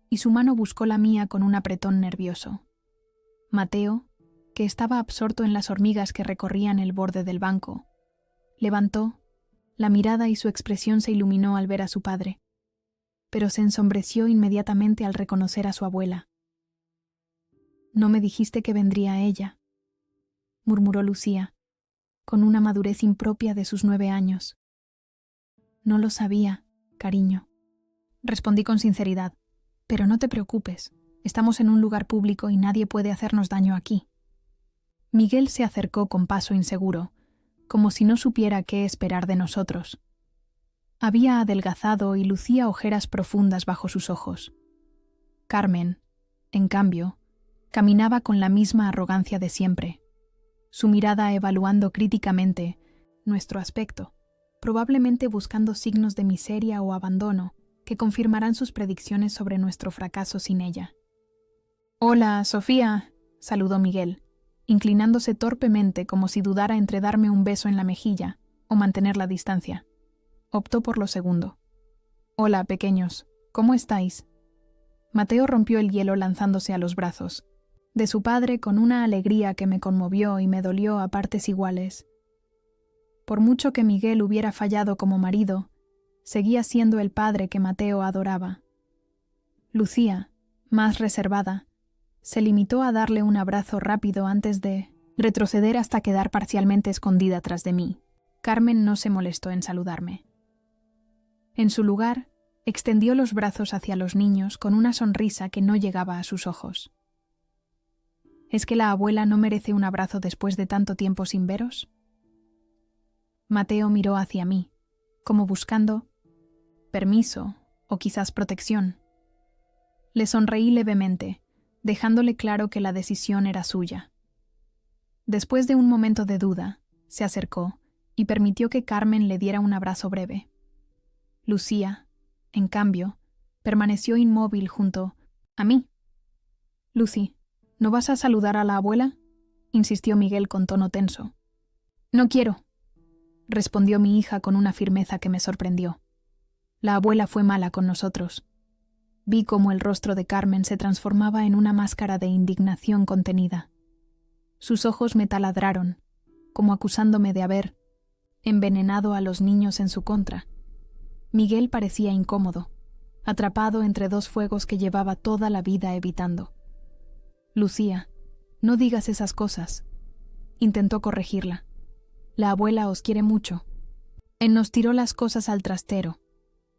y su mano buscó la mía con un apretón nervioso. Mateo, que estaba absorto en las hormigas que recorrían el borde del banco, levantó la mirada y su expresión se iluminó al ver a su padre, pero se ensombreció inmediatamente al reconocer a su abuela. «No me dijiste que vendría ella», murmuró Lucía, con una madurez impropia de sus 9 años. «No lo sabía, cariño», respondí con sinceridad, «pero no te preocupes, estamos en un lugar público y nadie puede hacernos daño aquí». Miguel se acercó con paso inseguro, como si no supiera qué esperar de nosotros. Había adelgazado y lucía ojeras profundas bajo sus ojos. Carmen, en cambio, caminaba con la misma arrogancia de siempre, su mirada evaluando críticamente nuestro aspecto, probablemente buscando signos de miseria o abandono que confirmarán sus predicciones sobre nuestro fracaso sin ella. «Hola, Sofía», saludó Miguel, inclinándose torpemente como si dudara entre darme un beso en la mejilla o mantener la distancia. Optó por lo segundo. «Hola, pequeños, ¿cómo estáis?» Mateo rompió el hielo lanzándose a los brazos de su padre con una alegría que me conmovió y me dolió a partes iguales. Por mucho que Miguel hubiera fallado como marido, seguía siendo el padre que Mateo adoraba. Lucía, más reservada, se limitó a darle un abrazo rápido antes de retroceder hasta quedar parcialmente escondida tras de mí. Carmen no se molestó en saludarme. En su lugar, extendió los brazos hacia los niños con una sonrisa que no llegaba a sus ojos. ¿Es que la abuela no merece un abrazo después de tanto tiempo sin veros? Mateo miró hacia mí, como buscando permiso o quizás protección. Le sonreí levemente, dejándole claro que la decisión era suya. Después de un momento de duda, se acercó y permitió que Carmen le diera un abrazo breve. Lucía, en cambio, permaneció inmóvil junto a mí. «Lucy, ¿no vas a saludar a la abuela?», insistió Miguel con tono tenso. «No quiero», respondió mi hija con una firmeza que me sorprendió. La abuela fue mala con nosotros. Vi cómo el rostro de Carmen se transformaba en una máscara de indignación contenida. Sus ojos me taladraron, como acusándome de haber envenenado a los niños en su contra. Miguel parecía incómodo, atrapado entre 2 fuegos que llevaba toda la vida evitando. «Lucía, no digas esas cosas», intentó corregirla. «La abuela os quiere mucho». Él nos tiró las cosas al trastero,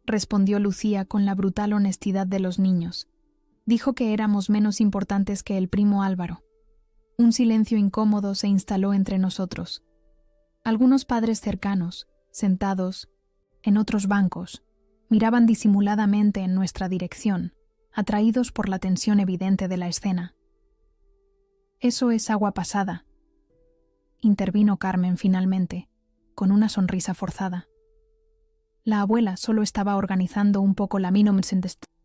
respondió Lucía con la brutal honestidad de los niños. Dijo que éramos menos importantes que el primo Álvaro. Un silencio incómodo se instaló entre nosotros. Algunos padres cercanos, sentados en otros bancos, miraban disimuladamente en nuestra dirección, atraídos por la tensión evidente de la escena. «Eso es agua pasada», intervino Carmen finalmente, con una sonrisa forzada. «La abuela solo estaba organizando un poco la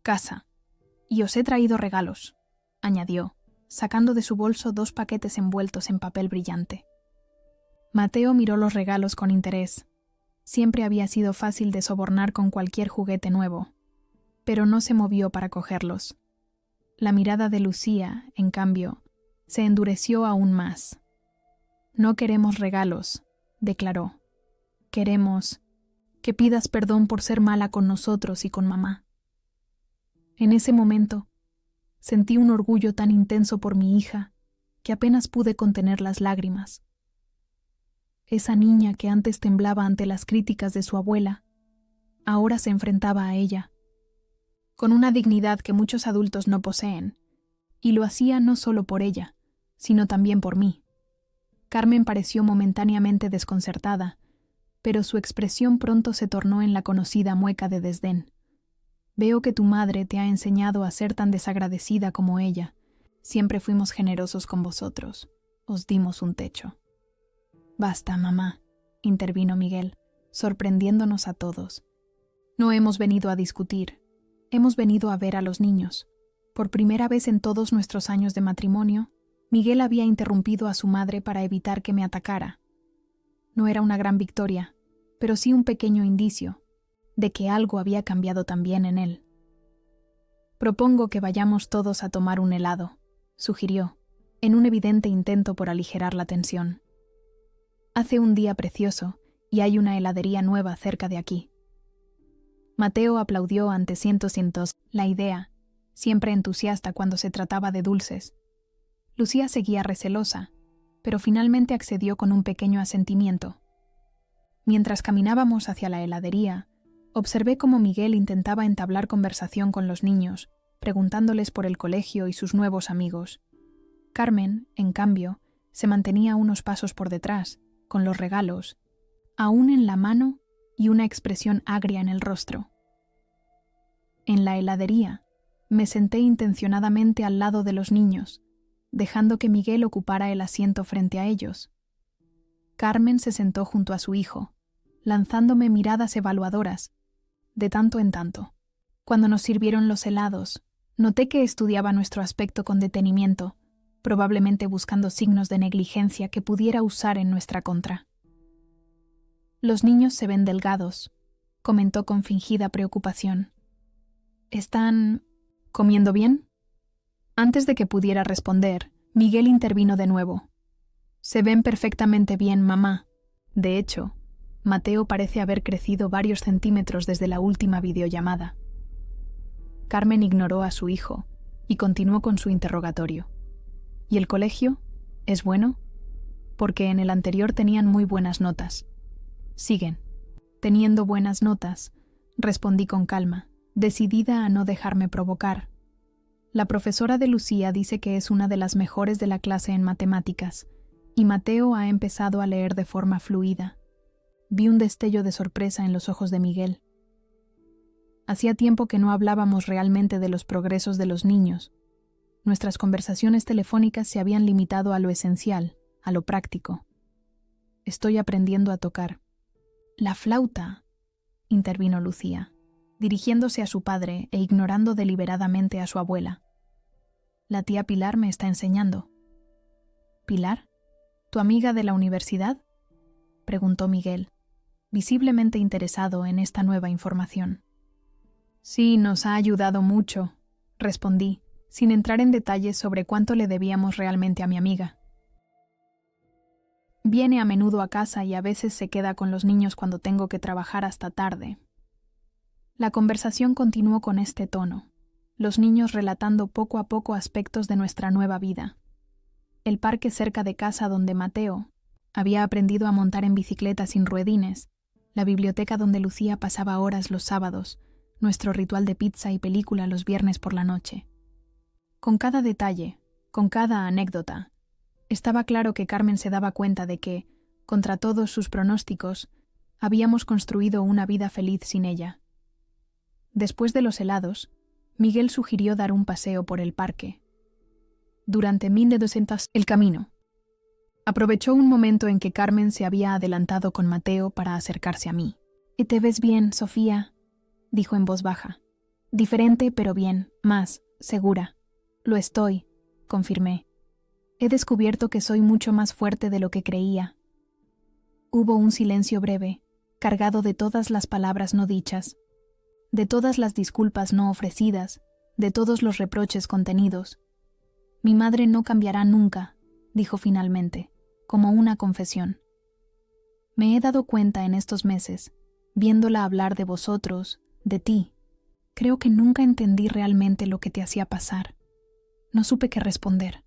casa. Y os he traído regalos», añadió, sacando de su bolso 2 paquetes envueltos en papel brillante. Mateo miró los regalos con interés. Siempre había sido fácil de sobornar con cualquier juguete nuevo, pero no se movió para cogerlos. La mirada de Lucía, en cambio, se endureció aún más. «No queremos regalos», declaró. «Queremos que pidas perdón por ser mala con nosotros y con mamá». En ese momento, sentí un orgullo tan intenso por mi hija que apenas pude contener las lágrimas. Esa niña que antes temblaba ante las críticas de su abuela, ahora se enfrentaba a ella, con una dignidad que muchos adultos no poseen, y lo hacía no solo por ella, sino también por mí. Carmen pareció momentáneamente desconcertada, pero su expresión pronto se tornó en la conocida mueca de desdén. «Veo que tu madre te ha enseñado a ser tan desagradecida como ella. Siempre fuimos generosos con vosotros. Os dimos un techo». «Basta, mamá», intervino Miguel, sorprendiéndonos a todos. «No hemos venido a discutir. Hemos venido a ver a los niños». Por primera vez en todos nuestros años de matrimonio, Miguel había interrumpido a su madre para evitar que me atacara. No era una gran victoria, pero sí un pequeño indicio de que algo había cambiado también en él. «Propongo que vayamos todos a tomar un helado», sugirió, en un evidente intento por aligerar la tensión. «Hace un día precioso y hay una heladería nueva cerca de aquí». Mateo aplaudió ante cientos la idea, siempre entusiasta cuando se trataba de dulces. Lucía seguía recelosa, pero finalmente accedió con un pequeño asentimiento. Mientras caminábamos hacia la heladería, observé cómo Miguel intentaba entablar conversación con los niños, preguntándoles por el colegio y sus nuevos amigos. Carmen, en cambio, se mantenía unos pasos por detrás, con los regalos, aún en la mano y una expresión agria en el rostro. En la heladería, me senté intencionadamente al lado de los niños, dejando que Miguel ocupara el asiento frente a ellos. Carmen se sentó junto a su hijo, lanzándome miradas evaluadoras, de tanto en tanto. Cuando nos sirvieron los helados, noté que estudiaba nuestro aspecto con detenimiento, probablemente buscando signos de negligencia que pudiera usar en nuestra contra. «Los niños se ven delgados», comentó con fingida preocupación. «¿Están comiendo bien?» Antes de que pudiera responder, Miguel intervino de nuevo. «Se ven perfectamente bien, mamá. De hecho, Mateo parece haber crecido varios centímetros desde la última videollamada». Carmen ignoró a su hijo y continuó con su interrogatorio. «¿Y el colegio? ¿Es bueno? Porque en el anterior tenían muy buenas notas». «Siguen teniendo buenas notas», respondí con calma, decidida a no dejarme provocar. «La profesora de Lucía dice que es una de las mejores de la clase en matemáticas, y Mateo ha empezado a leer de forma fluida». Vi un destello de sorpresa en los ojos de Miguel. Hacía tiempo que no hablábamos realmente de los progresos de los niños. Nuestras conversaciones telefónicas se habían limitado a lo esencial, a lo práctico. «Estoy aprendiendo a tocar». «La flauta», intervino Lucía, dirigiéndose a su padre e ignorando deliberadamente a su abuela. «La tía Pilar me está enseñando». «¿Pilar? ¿Tu amiga de la universidad?», preguntó Miguel, visiblemente interesado en esta nueva información. «Sí, nos ha ayudado mucho», respondí, sin entrar en detalles sobre cuánto le debíamos realmente a mi amiga. «Viene a menudo a casa y a veces se queda con los niños cuando tengo que trabajar hasta tarde». La conversación continuó con este tono, los niños relatando poco a poco aspectos de nuestra nueva vida. El parque cerca de casa donde Mateo había aprendido a montar en bicicleta sin ruedines, la biblioteca donde Lucía pasaba horas los sábados, nuestro ritual de pizza y película los viernes por la noche. Con cada detalle, con cada anécdota, estaba claro que Carmen se daba cuenta de que, contra todos sus pronósticos, habíamos construido una vida feliz sin ella. Después de los helados, Miguel sugirió dar un paseo por el parque. Durante 1200 el camino. Aprovechó un momento en que Carmen se había adelantado con Mateo para acercarse a mí. «¿Y te ves bien, Sofía?», dijo en voz baja. «Diferente, pero bien, más, segura». «Lo estoy», confirmé. «He descubierto que soy mucho más fuerte de lo que creía». Hubo un silencio breve, cargado de todas las palabras no dichas, de todas las disculpas no ofrecidas, de todos los reproches contenidos. «Mi madre no cambiará nunca», dijo finalmente, como una confesión. «Me he dado cuenta en estos meses, viéndola hablar de vosotros, de ti. Creo que nunca entendí realmente lo que te hacía pasar. No supe qué responder.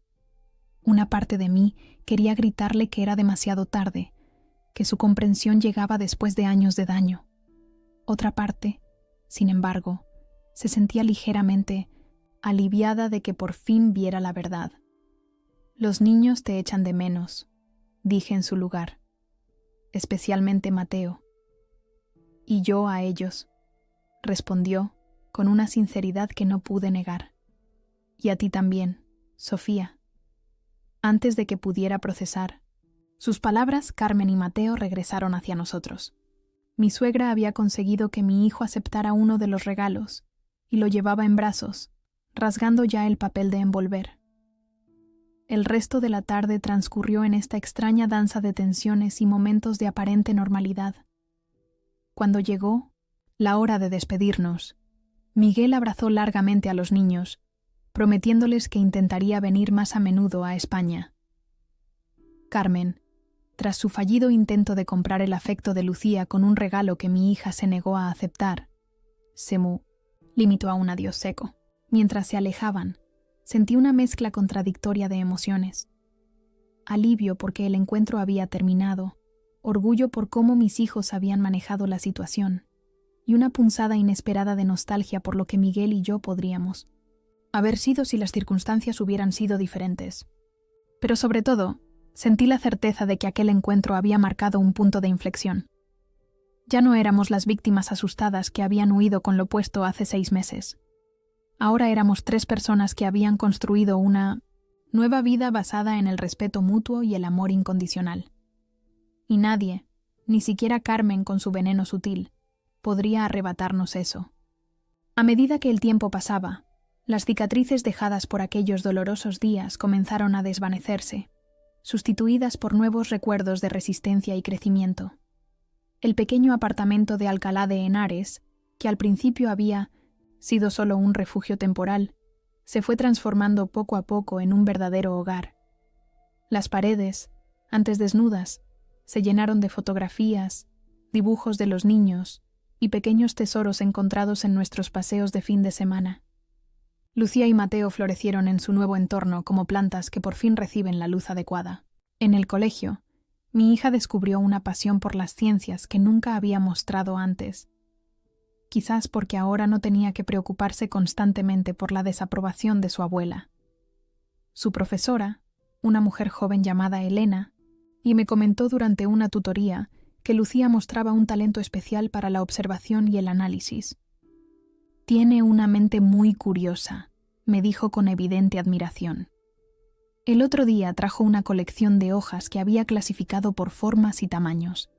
Una parte de mí quería gritarle que era demasiado tarde, que su comprensión llegaba después de años de daño. Otra parte, sin embargo, se sentía ligeramente aliviada de que por fin viera la verdad. «Los niños te echan de menos», dije en su lugar, «especialmente Mateo». «Y yo a ellos», respondió con una sinceridad que no pude negar. «Y a ti también, Sofía». Antes de que pudiera procesar sus palabras, Carmen y Mateo regresaron hacia nosotros. Mi suegra había conseguido que mi hijo aceptara uno de los regalos y lo llevaba en brazos, rasgando ya el papel de envolver. El resto de la tarde transcurrió en esta extraña danza de tensiones y momentos de aparente normalidad. Cuando llegó la hora de despedirnos, Miguel abrazó largamente a los niños, prometiéndoles que intentaría venir más a menudo a España. Carmen, tras su fallido intento de comprar el afecto de Lucía con un regalo que mi hija se negó a aceptar, se limitó a un adiós seco. Mientras se alejaban, sentí una mezcla contradictoria de emociones. Alivio porque el encuentro había terminado, orgullo por cómo mis hijos habían manejado la situación, y una punzada inesperada de nostalgia por lo que Miguel y yo podríamos haber sido si las circunstancias hubieran sido diferentes. Pero sobre todo, sentí la certeza de que aquel encuentro había marcado un punto de inflexión. Ya no éramos las víctimas asustadas que habían huido con lo opuesto hace 6 meses. Ahora éramos 3 personas que habían construido una nueva vida basada en el respeto mutuo y el amor incondicional. Y nadie, ni siquiera Carmen con su veneno sutil, podría arrebatarnos eso. A medida que el tiempo pasaba, las cicatrices dejadas por aquellos dolorosos días comenzaron a desvanecerse, sustituidas por nuevos recuerdos de resistencia y crecimiento. El pequeño apartamento de Alcalá de Henares, que al principio había sido solo un refugio temporal, se fue transformando poco a poco en un verdadero hogar. Las paredes, antes desnudas, se llenaron de fotografías, dibujos de los niños y pequeños tesoros encontrados en nuestros paseos de fin de semana. Lucía y Mateo florecieron en su nuevo entorno como plantas que por fin reciben la luz adecuada. En el colegio, mi hija descubrió una pasión por las ciencias que nunca había mostrado antes. Quizás porque ahora no tenía que preocuparse constantemente por la desaprobación de su abuela. Su profesora, una mujer joven llamada Elena, y me comentó durante una tutoría que Lucía mostraba un talento especial para la observación y el análisis. «Tiene una mente muy curiosa», me dijo con evidente admiración. El otro día trajo una colección de hojas que había clasificado por formas y tamaños.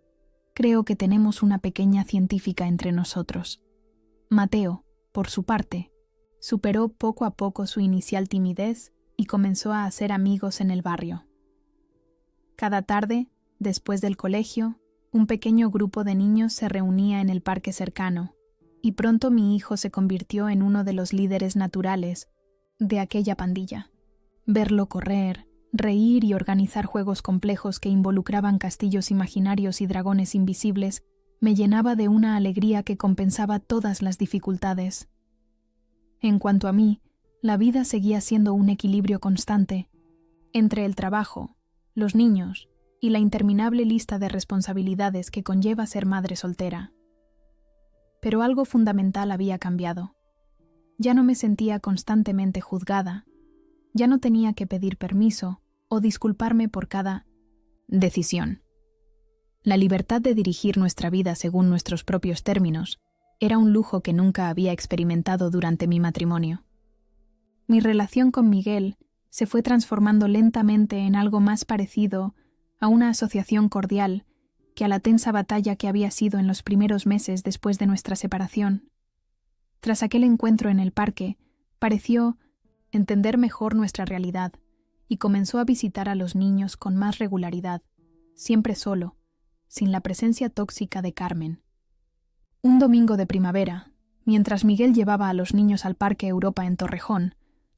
Creo que tenemos una pequeña científica entre nosotros. Mateo, por su parte, superó poco a poco su inicial timidez y comenzó a hacer amigos en el barrio. Cada tarde, después del colegio, un pequeño grupo de niños se reunía en el parque cercano, y pronto mi hijo se convirtió en uno de los líderes naturales de aquella pandilla. Verlo correr, reír y organizar juegos complejos que involucraban castillos imaginarios y dragones invisibles me llenaba de una alegría que compensaba todas las dificultades. En cuanto a mí, la vida seguía siendo un equilibrio constante entre el trabajo, los niños y la interminable lista de responsabilidades que conlleva ser madre soltera. Pero algo fundamental había cambiado. Ya no me sentía constantemente juzgada, ya no tenía que pedir permiso o disculparme por cada decisión. La libertad de dirigir nuestra vida según nuestros propios términos era un lujo que nunca había experimentado durante mi matrimonio. Mi relación con Miguel se fue transformando lentamente en algo más parecido a una asociación cordial que a la tensa batalla que había sido en los primeros meses después de nuestra separación. Tras aquel encuentro en el parque, pareció entender mejor nuestra realidad y comenzó a visitar a los niños con más regularidad, siempre solo, sin la presencia tóxica de Carmen. Un domingo de primavera, mientras Miguel llevaba a los niños al Parque Europa en Torrejón,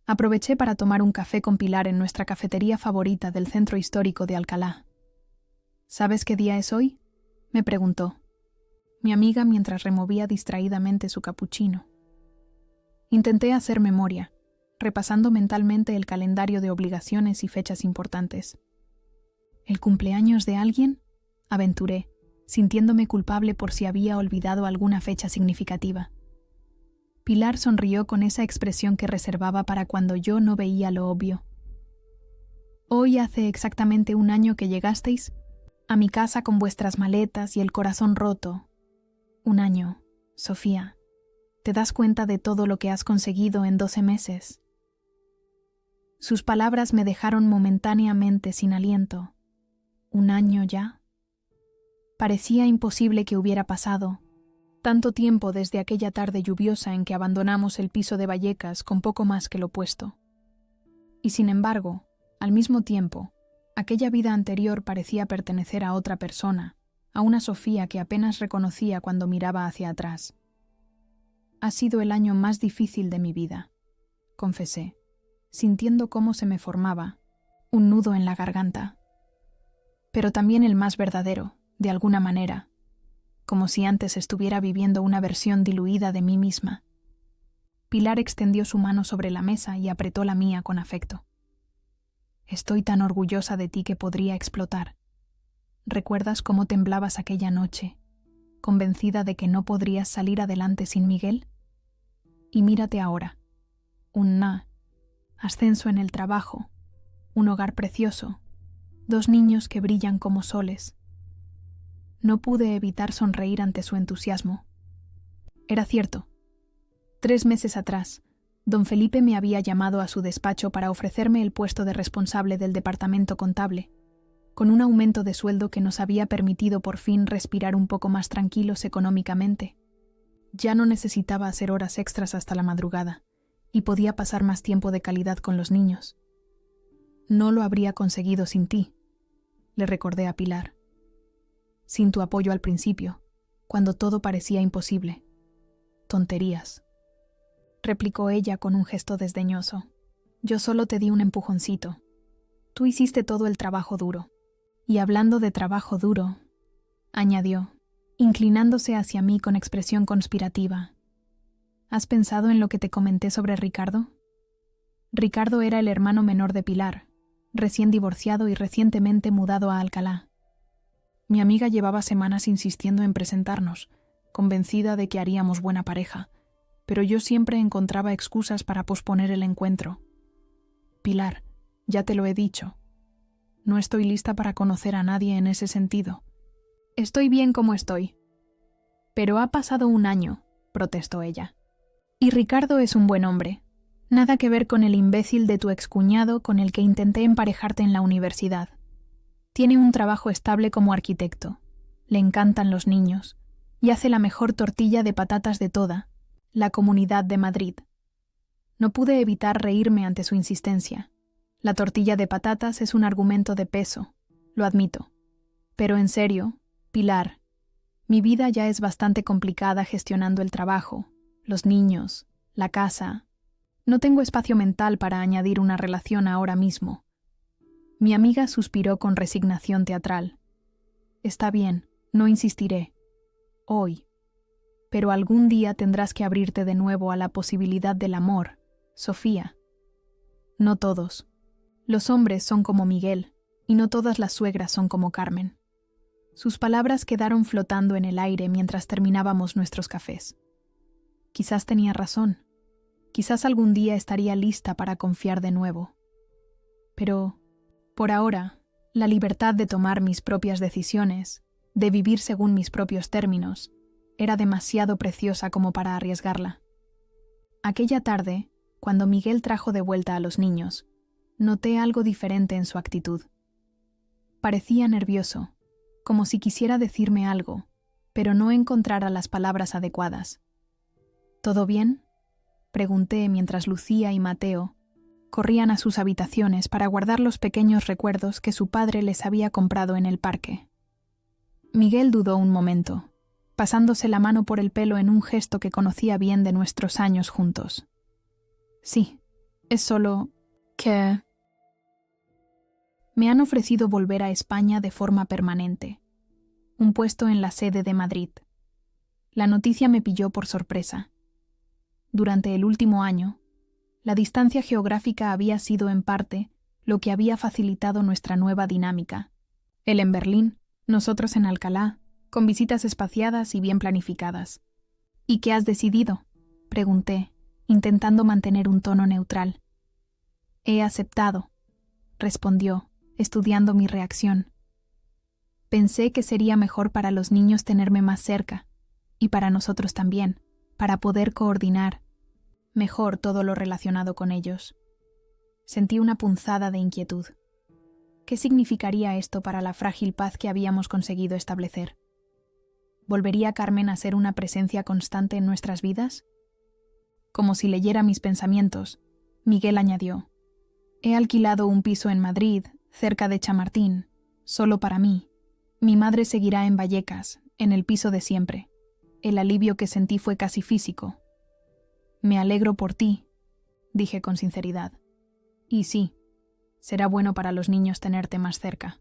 aproveché para tomar un café con Pilar en nuestra cafetería favorita del centro histórico de Alcalá. ¿Sabes qué día es hoy?, me preguntó mi amiga mientras removía distraídamente su capuchino. Intenté hacer memoria, repasando mentalmente el calendario de obligaciones y fechas importantes. ¿El cumpleaños de alguien?, aventuré, sintiéndome culpable por si había olvidado alguna fecha significativa. Pilar sonrió con esa expresión que reservaba para cuando yo no veía lo obvio. Hoy hace exactamente un año que llegasteis a mi casa con vuestras maletas y el corazón roto. Un año, Sofía. ¿Te das cuenta de todo lo que has conseguido en 12 meses? Sus palabras me dejaron momentáneamente sin aliento. ¿Un año ya? Parecía imposible que hubiera pasado tanto tiempo desde aquella tarde lluviosa en que abandonamos el piso de Vallecas con poco más que lo puesto. Y sin embargo, al mismo tiempo, aquella vida anterior parecía pertenecer a otra persona, a una Sofía que apenas reconocía cuando miraba hacia atrás. Ha sido el año más difícil de mi vida, confesé, sintiendo cómo se me formaba un nudo en la garganta. Pero también el más verdadero, de alguna manera, como si antes estuviera viviendo una versión diluida de mí misma. Pilar extendió su mano sobre la mesa y apretó la mía con afecto. Estoy tan orgullosa de ti que podría explotar. ¿Recuerdas cómo temblabas aquella noche, convencida de que no podrías salir adelante sin Miguel? Y mírate ahora. Ascenso en el trabajo, un hogar precioso, 2 niños que brillan como soles. No pude evitar sonreír ante su entusiasmo. Era cierto. 3 meses atrás, don Felipe me había llamado a su despacho para ofrecerme el puesto de responsable del departamento contable, con un aumento de sueldo que nos había permitido por fin respirar un poco más tranquilos económicamente. Ya no necesitaba hacer horas extras hasta la madrugada, y podía pasar más tiempo de calidad con los niños. No lo habría conseguido sin ti, le recordé a Pilar. Sin tu apoyo al principio, cuando todo parecía imposible. Tonterías, replicó ella con un gesto desdeñoso. Yo solo te di un empujoncito. Tú hiciste todo el trabajo duro. Y hablando de trabajo duro, añadió, inclinándose hacia mí con expresión conspirativa. ¿Has pensado en lo que te comenté sobre Ricardo? Ricardo era el hermano menor de Pilar, recién divorciado y recientemente mudado a Alcalá. Mi amiga llevaba semanas insistiendo en presentarnos, convencida de que haríamos buena pareja, pero yo siempre encontraba excusas para posponer el encuentro. Pilar, ya te lo he dicho. No estoy lista para conocer a nadie en ese sentido. Estoy bien como estoy. Pero ha pasado un año, protestó ella. Y Ricardo es un buen hombre. Nada que ver con el imbécil de tu excuñado con el que intenté emparejarte en la universidad. Tiene un trabajo estable como arquitecto. Le encantan los niños. Y hace la mejor tortilla de patatas de toda la Comunidad de Madrid. No pude evitar reírme ante su insistencia. La tortilla de patatas es un argumento de peso, lo admito. Pero en serio, Pilar, mi vida ya es bastante complicada gestionando el trabajo, los niños, la casa. No tengo espacio mental para añadir una relación ahora mismo. Mi amiga suspiró con resignación teatral. Está bien, no insistiré. Hoy. Pero algún día tendrás que abrirte de nuevo a la posibilidad del amor, Sofía. No todos. Los hombres son como Miguel, y no todas las suegras son como Carmen. Sus palabras quedaron flotando en el aire mientras terminábamos nuestros cafés. Quizás tenía razón. Quizás algún día estaría lista para confiar de nuevo. Pero, por ahora, la libertad de tomar mis propias decisiones, de vivir según mis propios términos, era demasiado preciosa como para arriesgarla. Aquella tarde, cuando Miguel trajo de vuelta a los niños, noté algo diferente en su actitud. Parecía nervioso, como si quisiera decirme algo, pero no encontrara las palabras adecuadas. ¿Todo bien?, pregunté mientras Lucía y Mateo corrían a sus habitaciones para guardar los pequeños recuerdos que su padre les había comprado en el parque. Miguel dudó un momento, pasándose la mano por el pelo en un gesto que conocía bien de nuestros años juntos. Sí, es solo que me han ofrecido volver a España de forma permanente, un puesto en la sede de Madrid. La noticia me pilló por sorpresa. Durante el último año, la distancia geográfica había sido en parte lo que había facilitado nuestra nueva dinámica. Él en Berlín, nosotros en Alcalá, con visitas espaciadas y bien planificadas. ¿Y qué has decidido?, pregunté, intentando mantener un tono neutral. He aceptado, respondió, estudiando mi reacción. Pensé que sería mejor para los niños tenerme más cerca, y para nosotros también, para poder coordinar mejor todo lo relacionado con ellos. Sentí una punzada de inquietud. ¿Qué significaría esto para la frágil paz que habíamos conseguido establecer? ¿Volvería Carmen a ser una presencia constante en nuestras vidas? Como si leyera mis pensamientos, Miguel añadió: he alquilado un piso en Madrid, cerca de Chamartín, solo para mí. Mi madre seguirá en Vallecas, en el piso de siempre. El alivio que sentí fue casi físico. Me alegro por ti, dije con sinceridad. Y sí, será bueno para los niños tenerte más cerca.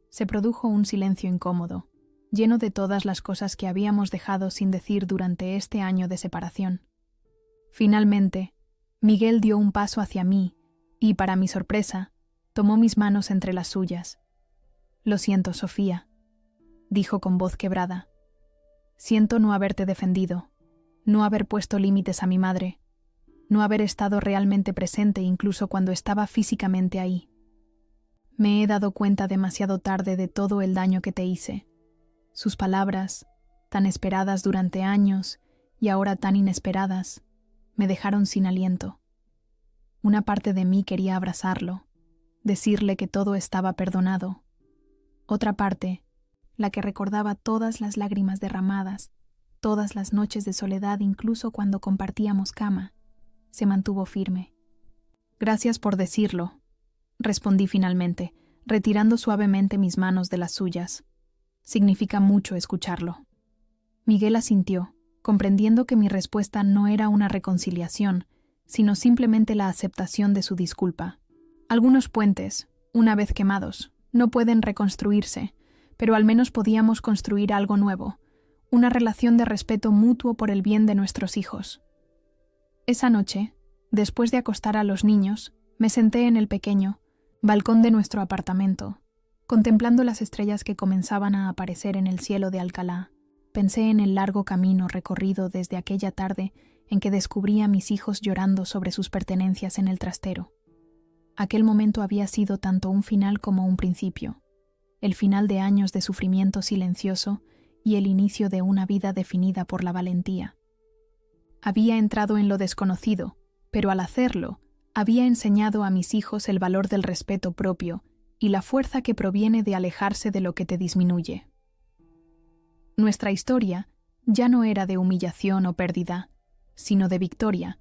Se produjo un silencio incómodo, lleno de todas las cosas que habíamos dejado sin decir durante este año de separación. Finalmente, Miguel dio un paso hacia mí y, para mi sorpresa, tomó mis manos entre las suyas. Lo siento, Sofía, dijo con voz quebrada. Siento no haberte defendido, no haber puesto límites a mi madre, no haber estado realmente presente incluso cuando estaba físicamente ahí. Me he dado cuenta demasiado tarde de todo el daño que te hice. Sus palabras, tan esperadas durante años y ahora tan inesperadas, me dejaron sin aliento. Una parte de mí quería abrazarlo, decirle que todo estaba perdonado. Otra parte, la que recordaba todas las lágrimas derramadas, todas las noches de soledad, incluso cuando compartíamos cama, se mantuvo firme. Gracias por decirlo, respondí finalmente, retirando suavemente mis manos de las suyas. Significa mucho escucharlo. Miguel asintió, comprendiendo que mi respuesta no era una reconciliación, sino simplemente la aceptación de su disculpa. Algunos puentes, una vez quemados, no pueden reconstruirse, pero al menos podíamos construir algo nuevo, una relación de respeto mutuo por el bien de nuestros hijos. Esa noche, después de acostar a los niños, me senté en el pequeño balcón de nuestro apartamento, contemplando las estrellas que comenzaban a aparecer en el cielo de Alcalá. Pensé en el largo camino recorrido desde aquella tarde en que descubrí a mis hijos llorando sobre sus pertenencias en el trastero. Aquel momento había sido tanto un final como un principio, el final de años de sufrimiento silencioso y el inicio de una vida definida por la valentía. Había entrado en lo desconocido, pero al hacerlo, había enseñado a mis hijos el valor del respeto propio y la fuerza que proviene de alejarse de lo que te disminuye. Nuestra historia ya no era de humillación o pérdida, sino de victoria,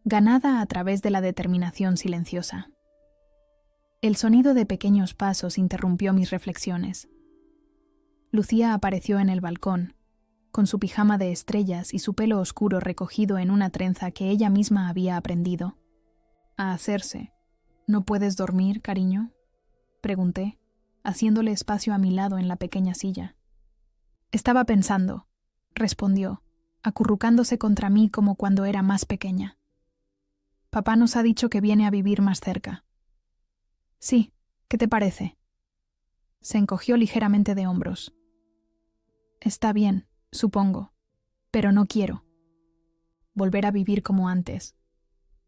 ganada a través de la determinación silenciosa. El sonido de pequeños pasos interrumpió mis reflexiones. Lucía apareció en el balcón, con su pijama de estrellas y su pelo oscuro recogido en una trenza que ella misma había aprendido a hacerse. ¿No puedes dormir, cariño?, pregunté, haciéndole espacio a mi lado en la pequeña silla. Estaba pensando, respondió, acurrucándose contra mí como cuando era más pequeña. Papá nos ha dicho que viene a vivir más cerca. Sí, ¿qué te parece? Se encogió ligeramente de hombros. Está bien, supongo, pero no quiero. Volver a vivir como antes.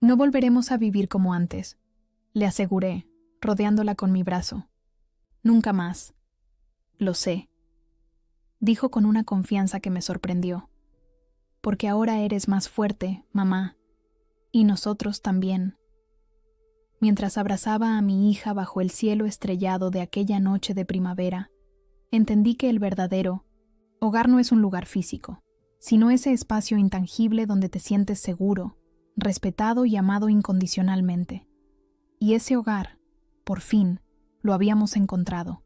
No volveremos a vivir como antes, le aseguré, rodeándola con mi brazo. Nunca más. Lo sé, dijo con una confianza que me sorprendió. Porque ahora eres más fuerte, mamá, y nosotros también. Mientras abrazaba a mi hija bajo el cielo estrellado de aquella noche de primavera, entendí que el verdadero hogar no es un lugar físico, sino ese espacio intangible donde te sientes seguro, respetado y amado incondicionalmente. Y ese hogar, por fin, lo habíamos encontrado.